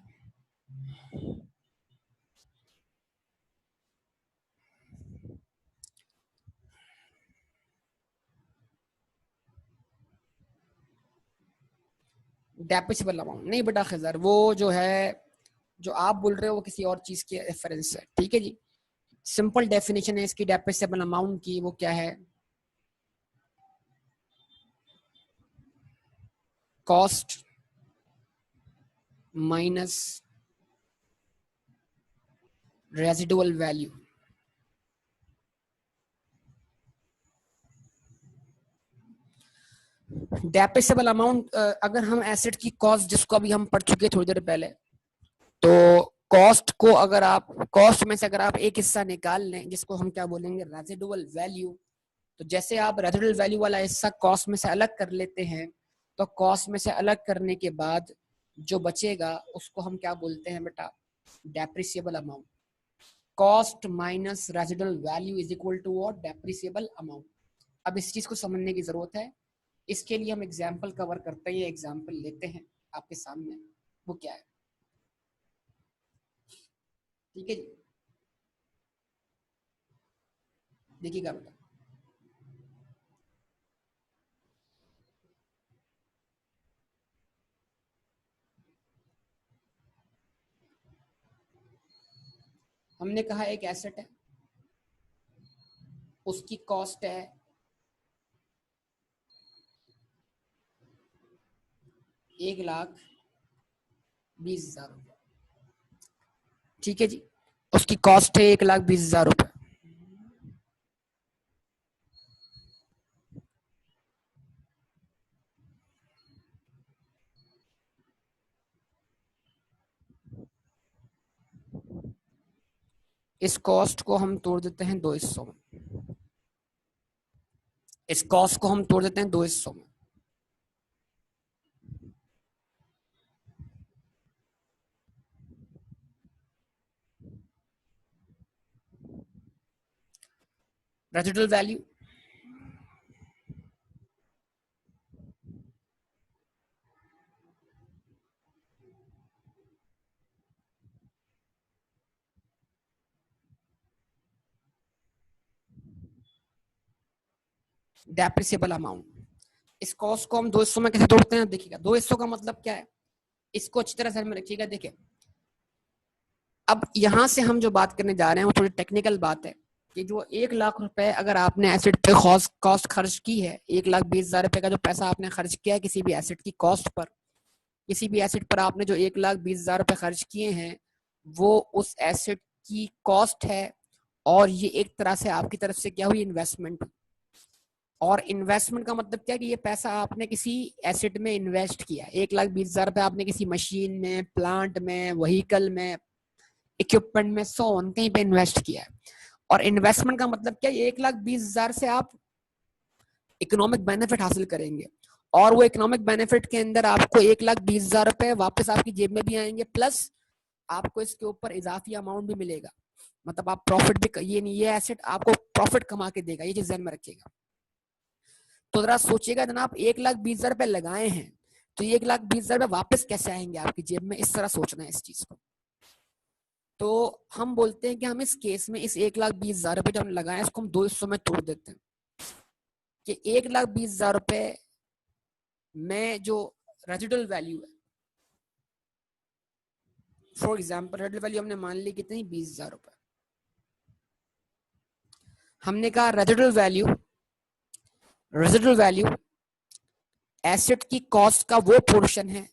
डेप्रिसिएबल अमाउंट नहीं बेटा खजर, वो जो है जो आप बोल रहे हो वो किसी और चीज की रेफरेंस है। ठीक है जी। सिंपल डेफिनेशन है इसकी डेप्रिसिएबल अमाउंट की, वो क्या है? Cost minus residual value. Depreciable amount अगर हम एसेट की कॉस्ट, जिसको अभी हम पढ़ चुके थोड़ी देर पहले, तो कॉस्ट को अगर आप कॉस्ट में से अगर आप एक हिस्सा निकाल लें जिसको हम क्या बोलेंगे, रेजिडुअल वैल्यू, तो जैसे आप रेजिडुअल वैल्यू वाला हिस्सा कॉस्ट में से अलग कर लेते हैं, तो कॉस्ट में से अलग करने के बाद जो बचेगा उसको हम क्या बोलते हैं बेटा, depreciable amount. Cost minus residual value is equal to what, depreciable amount. अब इस चीज को समझने की जरूरत है, इसके लिए हम एग्जाम्पल कवर करते हैं, एग्जाम्पल लेते हैं आपके सामने। वो क्या है? ठीक है जी, देखिएगा बेटा। हमने कहा एक एसेट है, उसकी कॉस्ट है 1,20,000 रुपये। ठीक है जी, उसकी कॉस्ट है 1,20,000 रुपये। इस कॉस्ट को हम तोड़ देते हैं दो हिस्सों में। इस कॉस्ट को हम तोड़ देते हैं दो हिस्सों में। Residual value, depreciable amount. इस कॉस्ट को हम दो हिस्सों में कैसे तोड़ते हैं, देखिएगा। दो हिस्सों का मतलब क्या है, इसको अच्छी तरह से में रखिएगा। देखिए, अब यहां से हम जो बात करने जा रहे हैं वो थोड़ी टेक्निकल बात है कि जो 1,00,000 रुपए अगर आपने एसेट पे कॉस्ट खर्च की है, 1,20,000 रुपए का जो पैसा आपने खर्च किया है किसी भी एसेट की कॉस्ट पर, किसी भी एसेट पर आपने जो 1,20,000 रुपए खर्च किए हैं, वो उस एसेट की कॉस्ट है। और ये एक तरह से आपकी तरफ से क्या हुई, इन्वेस्टमेंट। और इन्वेस्टमेंट का मतलब क्या है कि ये पैसा आपने किसी एसेट में इन्वेस्ट किया। 1,20,000 रुपए आपने किसी मशीन में, प्लांट में, व्हीकल में, इक्विपमेंट में, सो ऑन कहीं पे इन्वेस्ट किया है। और इन्वेस्टमेंट का मतलब क्या है, 1,20,000 से आप इकोनॉमिक बेनिफिट हासिल करेंगे। और वो इकोनॉमिक बेनिफिट के अंदर आपको 1,20,000 रुपए वापस आपकी जेब में भी आएंगे, प्लस आपको इसके ऊपर इजाफी अमाउंट भी मिलेगा। मतलब आप प्रॉफिट भी, ये नहीं, ये एसेट आपको प्रॉफिट कमा के देगा, ये चीज ध्यान में रखिएगा। तो जरा सोचिएगा जनाब, 1,20,000 रुपए लगाए हैं, तो 1,20,000 रुपए वापस कैसे आएंगे आपकी जेब में, इस तरह सोचना है इस चीज को। तो हम बोलते हैं कि हम इस केस में इस 1,20,000 रुपए जो हम लगाए इसको हम दो हिस्सों में तोड़ देते हैं कि 1,20,000 रुपए में जो रेजिडुअल वैल्यू है, फॉर एग्जाम्पल रेजिडुअल वैल्यू हमने मान ली कितनी, 20,000 रुपए। हमने कहा रेजिडुअल वैल्यू एसेट की कॉस्ट का वो पोर्शन है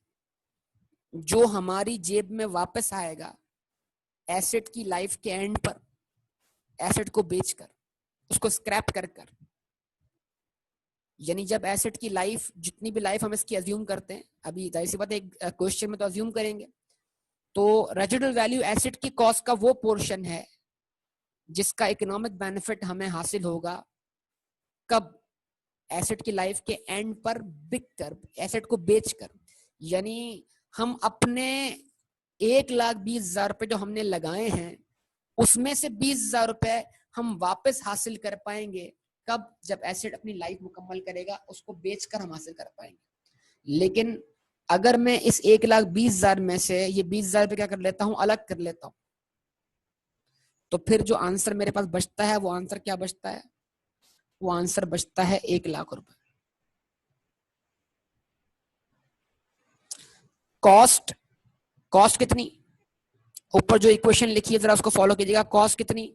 जो हमारी जेब में वापस आएगा एसेट की लाइफ के एंड पर, एसेट को बेचकर, उसको स्क्रैप कर कर। यानी जब एसेट की लाइफ, जितनी भी लाइफ हम इसकी अज्यूम करते हैं, अभी जाहिर सी बात है एक क्वेश्चन में तो अज्यूम करेंगे, तो रेजिडुअल वैल्यू एसेट की कॉस्ट का वो पोर्शन है जिसका इकोनॉमिक बेनिफिट हमें हासिल होगा कब, एसेट की लाइफ के एंड पर बिक कर, एसेट को बेचकर। यानी हम अपने 1,20,000 रुपए जो हमने लगाए हैं उसमें से 20,000 रुपए हम वापस हासिल कर पाएंगे कब, जब एसेट अपनी लाइफ मुकम्मल करेगा, उसको बेचकर हम हासिल कर पाएंगे। लेकिन अगर मैं इस 1,20,000 में से ये 20,000 रुपये क्या कर लेता हूं, अलग कर लेता हूं, तो फिर जो आंसर मेरे पास बचता है वो आंसर क्या बचता है, वो आंसर बचता है 1,00,000 रुपए। कॉस्ट, कॉस्ट कितनी, ऊपर जो इक्वेशन लिखी है जरा उसको फॉलो कीजिएगा। कॉस्ट कितनी,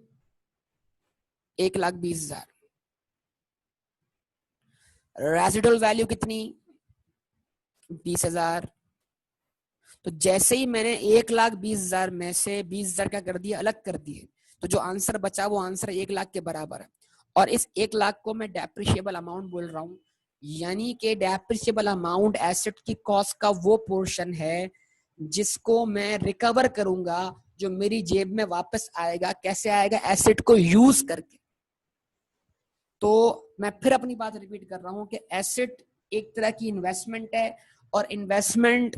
1,20,000। रेजिडुअल वैल्यू कितनी, 20,000। तो जैसे ही मैंने 1,20,000 में से 20,000 क्या कर दिया, अलग कर दिए, तो जो आंसर बचा वो आंसर 1,00,000 के बराबर है। और इस 1,00,000 को मैं डेप्रिशिएबल अमाउंट बोल रहा हूं, यानी कि डेप्रिशिएबल अमाउंट एसेट की कॉस्ट का वो पोर्शन है जिसको मैं रिकवर करूंगा, जो मेरी जेब में वापस आएगा। कैसे आएगा, एसेट को यूज करके। तो मैं फिर अपनी बात रिपीट कर रहा हूं कि एसेट एक तरह की इन्वेस्टमेंट है, और इन्वेस्टमेंट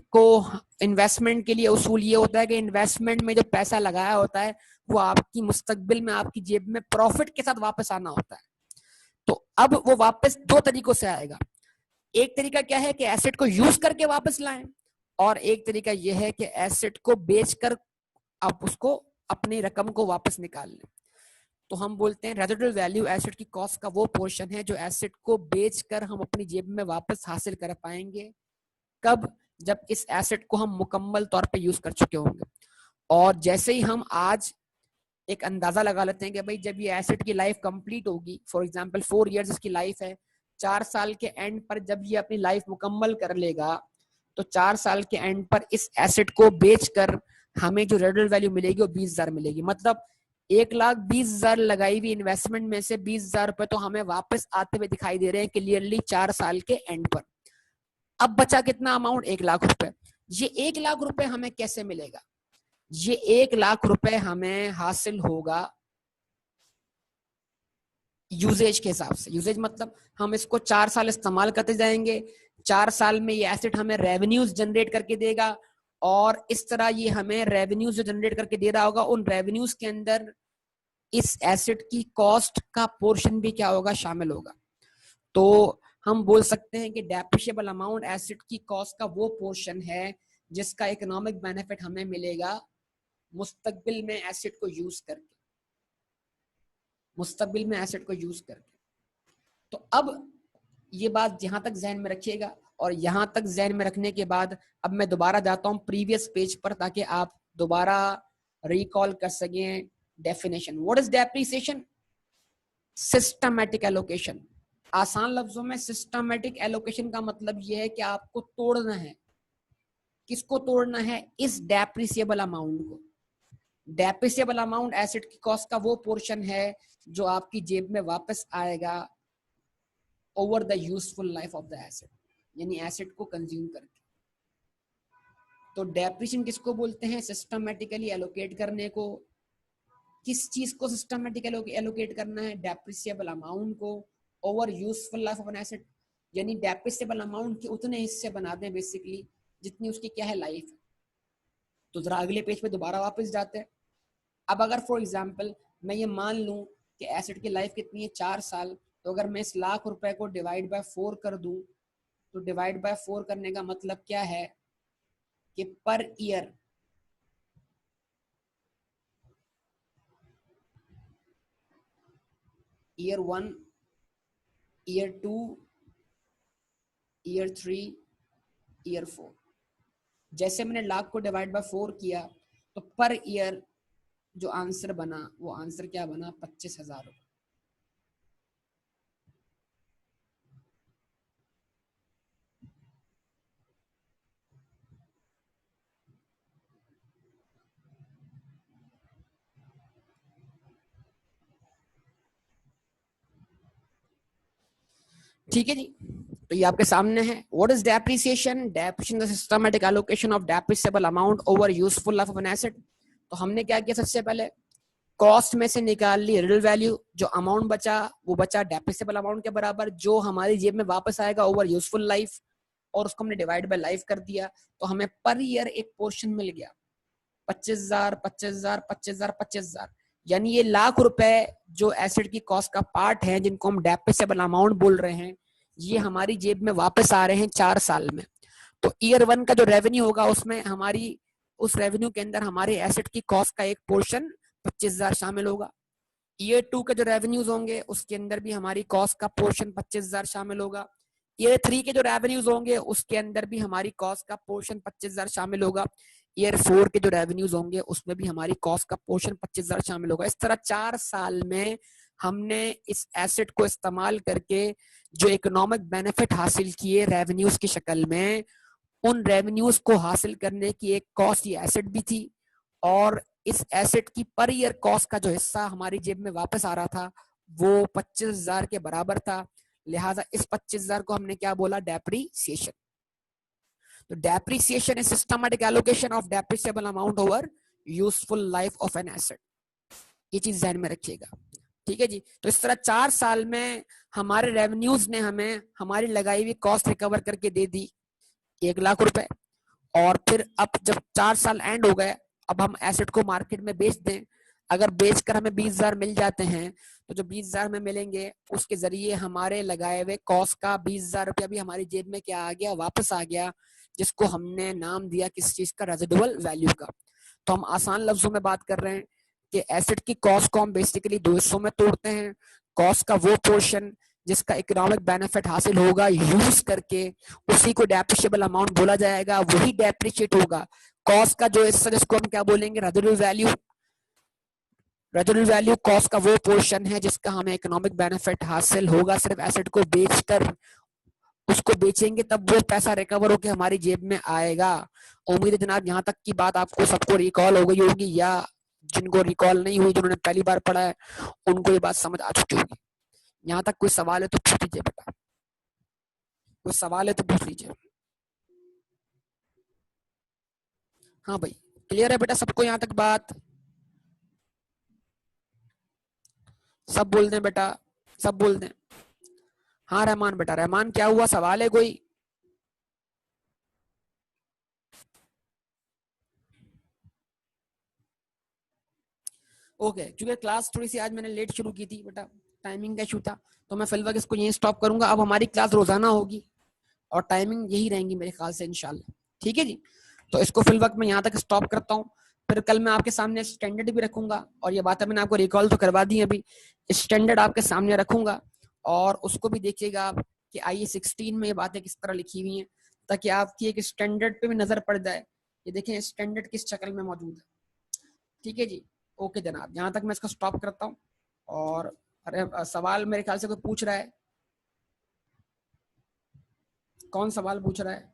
के लिए उसूल ये होता है कि इन्वेस्टमेंट में जो पैसा लगाया होता है वो आपकी मुस्तकबिल में आपकी जेब में प्रॉफिट के साथ वापस आना होता है। तो अब वो वापस दो तरीकों से आएगा। एक तरीका क्या है कि एसेट को यूज करके वापस लाएं, और एक तरीका यह है कि एसेट को बेचकर आप उसको अपनी रकम को वापस निकाल लें। तो हम बोलते हैं रेजिडुअल वैल्यू एसेट की कॉस्ट का वो पोर्शन है जो एसेट को बेचकर हम अपनी जेब में वापस हासिल कर पाएंगे। कब, जब इस एसेट को हम मुकम्मल तौर पे यूज कर चुके होंगे। और जैसे ही हम आज एक अंदाजा लगा लेते हैं कि भाई जब ये एसेट की लाइफ कंप्लीट होगी, फॉर एग्जांपल 4 इयर्स इसकी लाइफ है, 4 साल के एंड पर जब ये अपनी लाइफ मुकम्मल कर लेगा, तो 4 साल के एंड पर इस एसेट को बेचकर हमें जो रेजिडुअल वैल्यू मिलेगी वो 20,000 मिलेगी। मतलब 1,20,000 लगाई हुई इन्वेस्टमेंट में से 20,000 रुपए तो हमें वापस आते हुए दिखाई दे रहे हैं क्लियरली 4 साल के एंड पर। अब बचा कितना अमाउंट, 1,00,000 रुपए। ये 1,00,000 रुपए हमें कैसे मिलेगा, ये 1,00,000 रुपए हमें हासिल होगा यूजेज के हिसाब से। यूजेज मतलब हम इसको 4 साल इस्तेमाल करते जाएंगे, 4 साल में ये एसेट हमें रेवेन्यूज जनरेट करके देगा, और इस तरह ये हमें रेवेन्यूज जो जनरेट करके दे रहा होगा, उन रेवेन्यूज के अंदर इस एसेट की कॉस्ट का पोर्शन भी क्या होगा, शामिल होगा। तो हम बोल सकते हैं कि डेप्रिशिएबल अमाउंट एसेट की कॉस्ट का वो पोर्शन है जिसका इकोनॉमिक बेनिफिट हमें मिलेगा मुस्तकबिल में एसेट को यूज करके, मुस्तकबिल में एसेट को यूज करके। तो अब ये बात यहां तक जहन में रखिएगा, और यहां तक जहन में रखने के बाद अब मैं दोबारा जाता हूं प्रीवियस पेज पर ताकि आप दोबारा रिकॉल कर सकें definition. What is depreciation, systematic allocation. आसान लफ्जों में सिस्टमैटिक एलोकेशन का मतलब यह है कि आपको तोड़ना है। किसको तोड़ना है, इस डेप्रिसिएबल अमाउंट को। डेप्रिसिएबल अमाउंट एसेट की कॉस्ट का वो पोर्शन है जो आपकी जेब में वापस आएगा over the useful life of the asset, यानी एसेट को कंज्यूम करके। तो डेप्रिसिएशन किसको बोलते हैं, सिस्टमैटिकली एलोकेट करने को। किस चीज को सिस्टमैटिकली एलोकेट करना है, डेप्रिसिएबल अमाउंट को over useful life of an asset, यानी डेप्रिसिएबल अमाउंट के उतने हिस्से बना दें बेसिकली जितनी उसकी क्या है, लाइफ है। तो जरा अगले पेज पे दोबारा वापस जाते हैं। अब अगर फॉर एग्जांपल मैं ये मान लूं कि एसेट की लाइफ कितनी है, 4 साल, तो अगर मैं इस 1,00,000 रुपए को डिवाइड बाय 4 कर दूं, तो डिवाइड बाय 4 करने का मतलब क्या है कि per year year 1, year 2, year 3, year 4, जैसे मैंने 1,00,000 को डिवाइड बाय 4 किया तो पर ईयर जो आंसर बना वो आंसर क्या बना, 25,000 रुपए। ठीक है जी, तो ये आपके सामने है। What is depreciation, depreciation the systematic allocation of depreciable amount over useful life of an asset. तो हमने क्या किया, सबसे पहले कॉस्ट में से निकाल ली रियल वैल्यू, जो अमाउंट बचा वो बचा डेप्रिसिएबल अमाउंट के बराबर, जो हमारी जेब में वापस आएगा ओवर यूजफुल लाइफ, और उसको हमने डिवाइड बाय लाइफ कर दिया। तो हमें पर ईयर एक पोर्शन मिल गया, 25,000, 25,000, 25,000, 25,000, यानी ये 1,00,000 रुपए जो एसेट की कॉस्ट का पार्ट है, जिनको हम डेप्रिसिएबल अमाउंट बोल रहे हैं, ये हमारी जेब में वापस आ रहे हैं 4 साल में। तो ईयर 1 का जो रेवेन्यू होगा उसमें हमारी उस रेवेन्यू के अंदर हमारे एसेट की कॉस्ट का एक पोर्शन 25,000 शामिल होगा। ईयर 2 के जो रेवेन्यूज होंगे उसके अंदर भी हमारी कॉस्ट का पोर्शन 25,000 शामिल होगा। ईयर 3 के जो रेवेन्यूज होंगे उसके अंदर भी हमारी कॉस्ट का पोर्शन 25,000 शामिल होगा। ईयर 4 के जो रेवेन्यूज होंगे उसमें भी हमारी कॉस्ट का पोर्शन 25,000 शामिल होगा। इस तरह 4 साल में हमने इस एसेट को इस्तेमाल करके जो इकोनॉमिक बेनिफिट हासिल किए रेवेन्यूज की शक्ल में, उन रेवेन्यूज को हासिल करने की एक कॉस्ट ये एसेट भी थी, और इस एसेट की पर ईयर कॉस्ट का जो हिस्सा हमारी जेब में वापस आ रहा था वो 25,000 के बराबर था। लिहाजा इस 25,000 को हमने क्या बोला, डेप्रीसिएशन। तो depreciation is systematic allocation of depreciable amount over useful life of an asset. ये चीज ध्यान में रखिएगा, ठीक है जी। तो इस तरह 4 साल में हमारे रेवेन्यूज ने हमें हमारी लगाई हुई कॉस्ट रिकवर करके दे दी 1,00,000 रुपए। और फिर अब जब 4 साल एंड हो गए, अब हम एसेट को मार्केट में बेच दें, अगर बेचकर हमें 20,000 मिल जाते हैं तो जो 20,000 में मिलेंगे उसके जरिए हमारे लगाए हुए कॉस्ट का 20,000 रुपया भी हमारी जेब में क्या आ गया, वापस आ गया, जिसको हमने नाम दिया किस चीज का, रेजिडुअल वैल्यू का। तो हम आसान लफ्जों में बात कर रहे हैं कि एसेट की कॉस्ट को हम बेसिकली 2 हिस्सों में तोड़ते हैं। कॉस्ट का वो पोर्शन जिसका इकोनॉमिक बेनिफिट हासिल होगा यूज करके, उसी को डेप्रिशिएबल अमाउंट बोला जाएगा, वही डेप्रिशिएट होगा। कॉस्ट का जो हिस्सा जिसको हम क्या बोलेंगे, residual value. Residual value cost का वो पोर्शन है जिसका हमें इकोनॉमिक बेनिफिट हासिल होगा सिर्फ एसेट को बेचकर। उसको बेचेंगे तब वो पैसा रिकवर होकर हमारी जेब में आएगा। उम्मीद है जनाब यहाँ तक की बात आपको सबको रिकॉल हो गई होगी, या जिनको रिकॉल नहीं हुई, जिन्होंने पहली बार पढ़ा है उनको ये बात समझ आ चुकी होगी। यहाँ तक कोई सवाल है तो पूछ लीजिए बेटा, कोई सवाल है तो पूछ लीजिए। हाँ भाई, क्लियर है बेटा सबको यहाँ तक बात? सब बोल दें बेटा, सब बोल दें। हाँ रहमान बेटा, रहमान क्या हुआ, सवाल है कोई? ओके, क्योंकि क्लास थोड़ी सी आज मैंने लेट शुरू की थी बेटा, टाइमिंग का इशू था, तो मैं फिल वक्त इसको यहीं स्टॉप करूंगा। अब हमारी क्लास रोजाना होगी और टाइमिंग यही रहेंगी मेरे ख्याल से इंशाल्लाह, ठीक है जी। तो इसको फिल वक्त मैं यहाँ तक स्टॉप करता हूँ। फिर कल मैं आपके सामने स्टैंडर्ड भी रखूंगा, और ये बातें मैंने आपको रिकॉल तो करवा दी अभी, स्टैंडर्ड आपके सामने रखूंगा और उसको भी देखिएगा आप कि IE16 में ये बातें किस तरह लिखी हुई हैं, ताकि आपकी एक स्टैंडर्ड पे भी नजर पड़ जाए। ये देखें स्टैंडर्ड किस शक्ल में मौजूद है, ठीक है जी। ओके जनाब, यहाँ तक मैं इसको स्टॉप करता हूँ। और अरे सवाल मेरे ख्याल से कोई पूछ रहा है, कौन सवाल पूछ रहा है?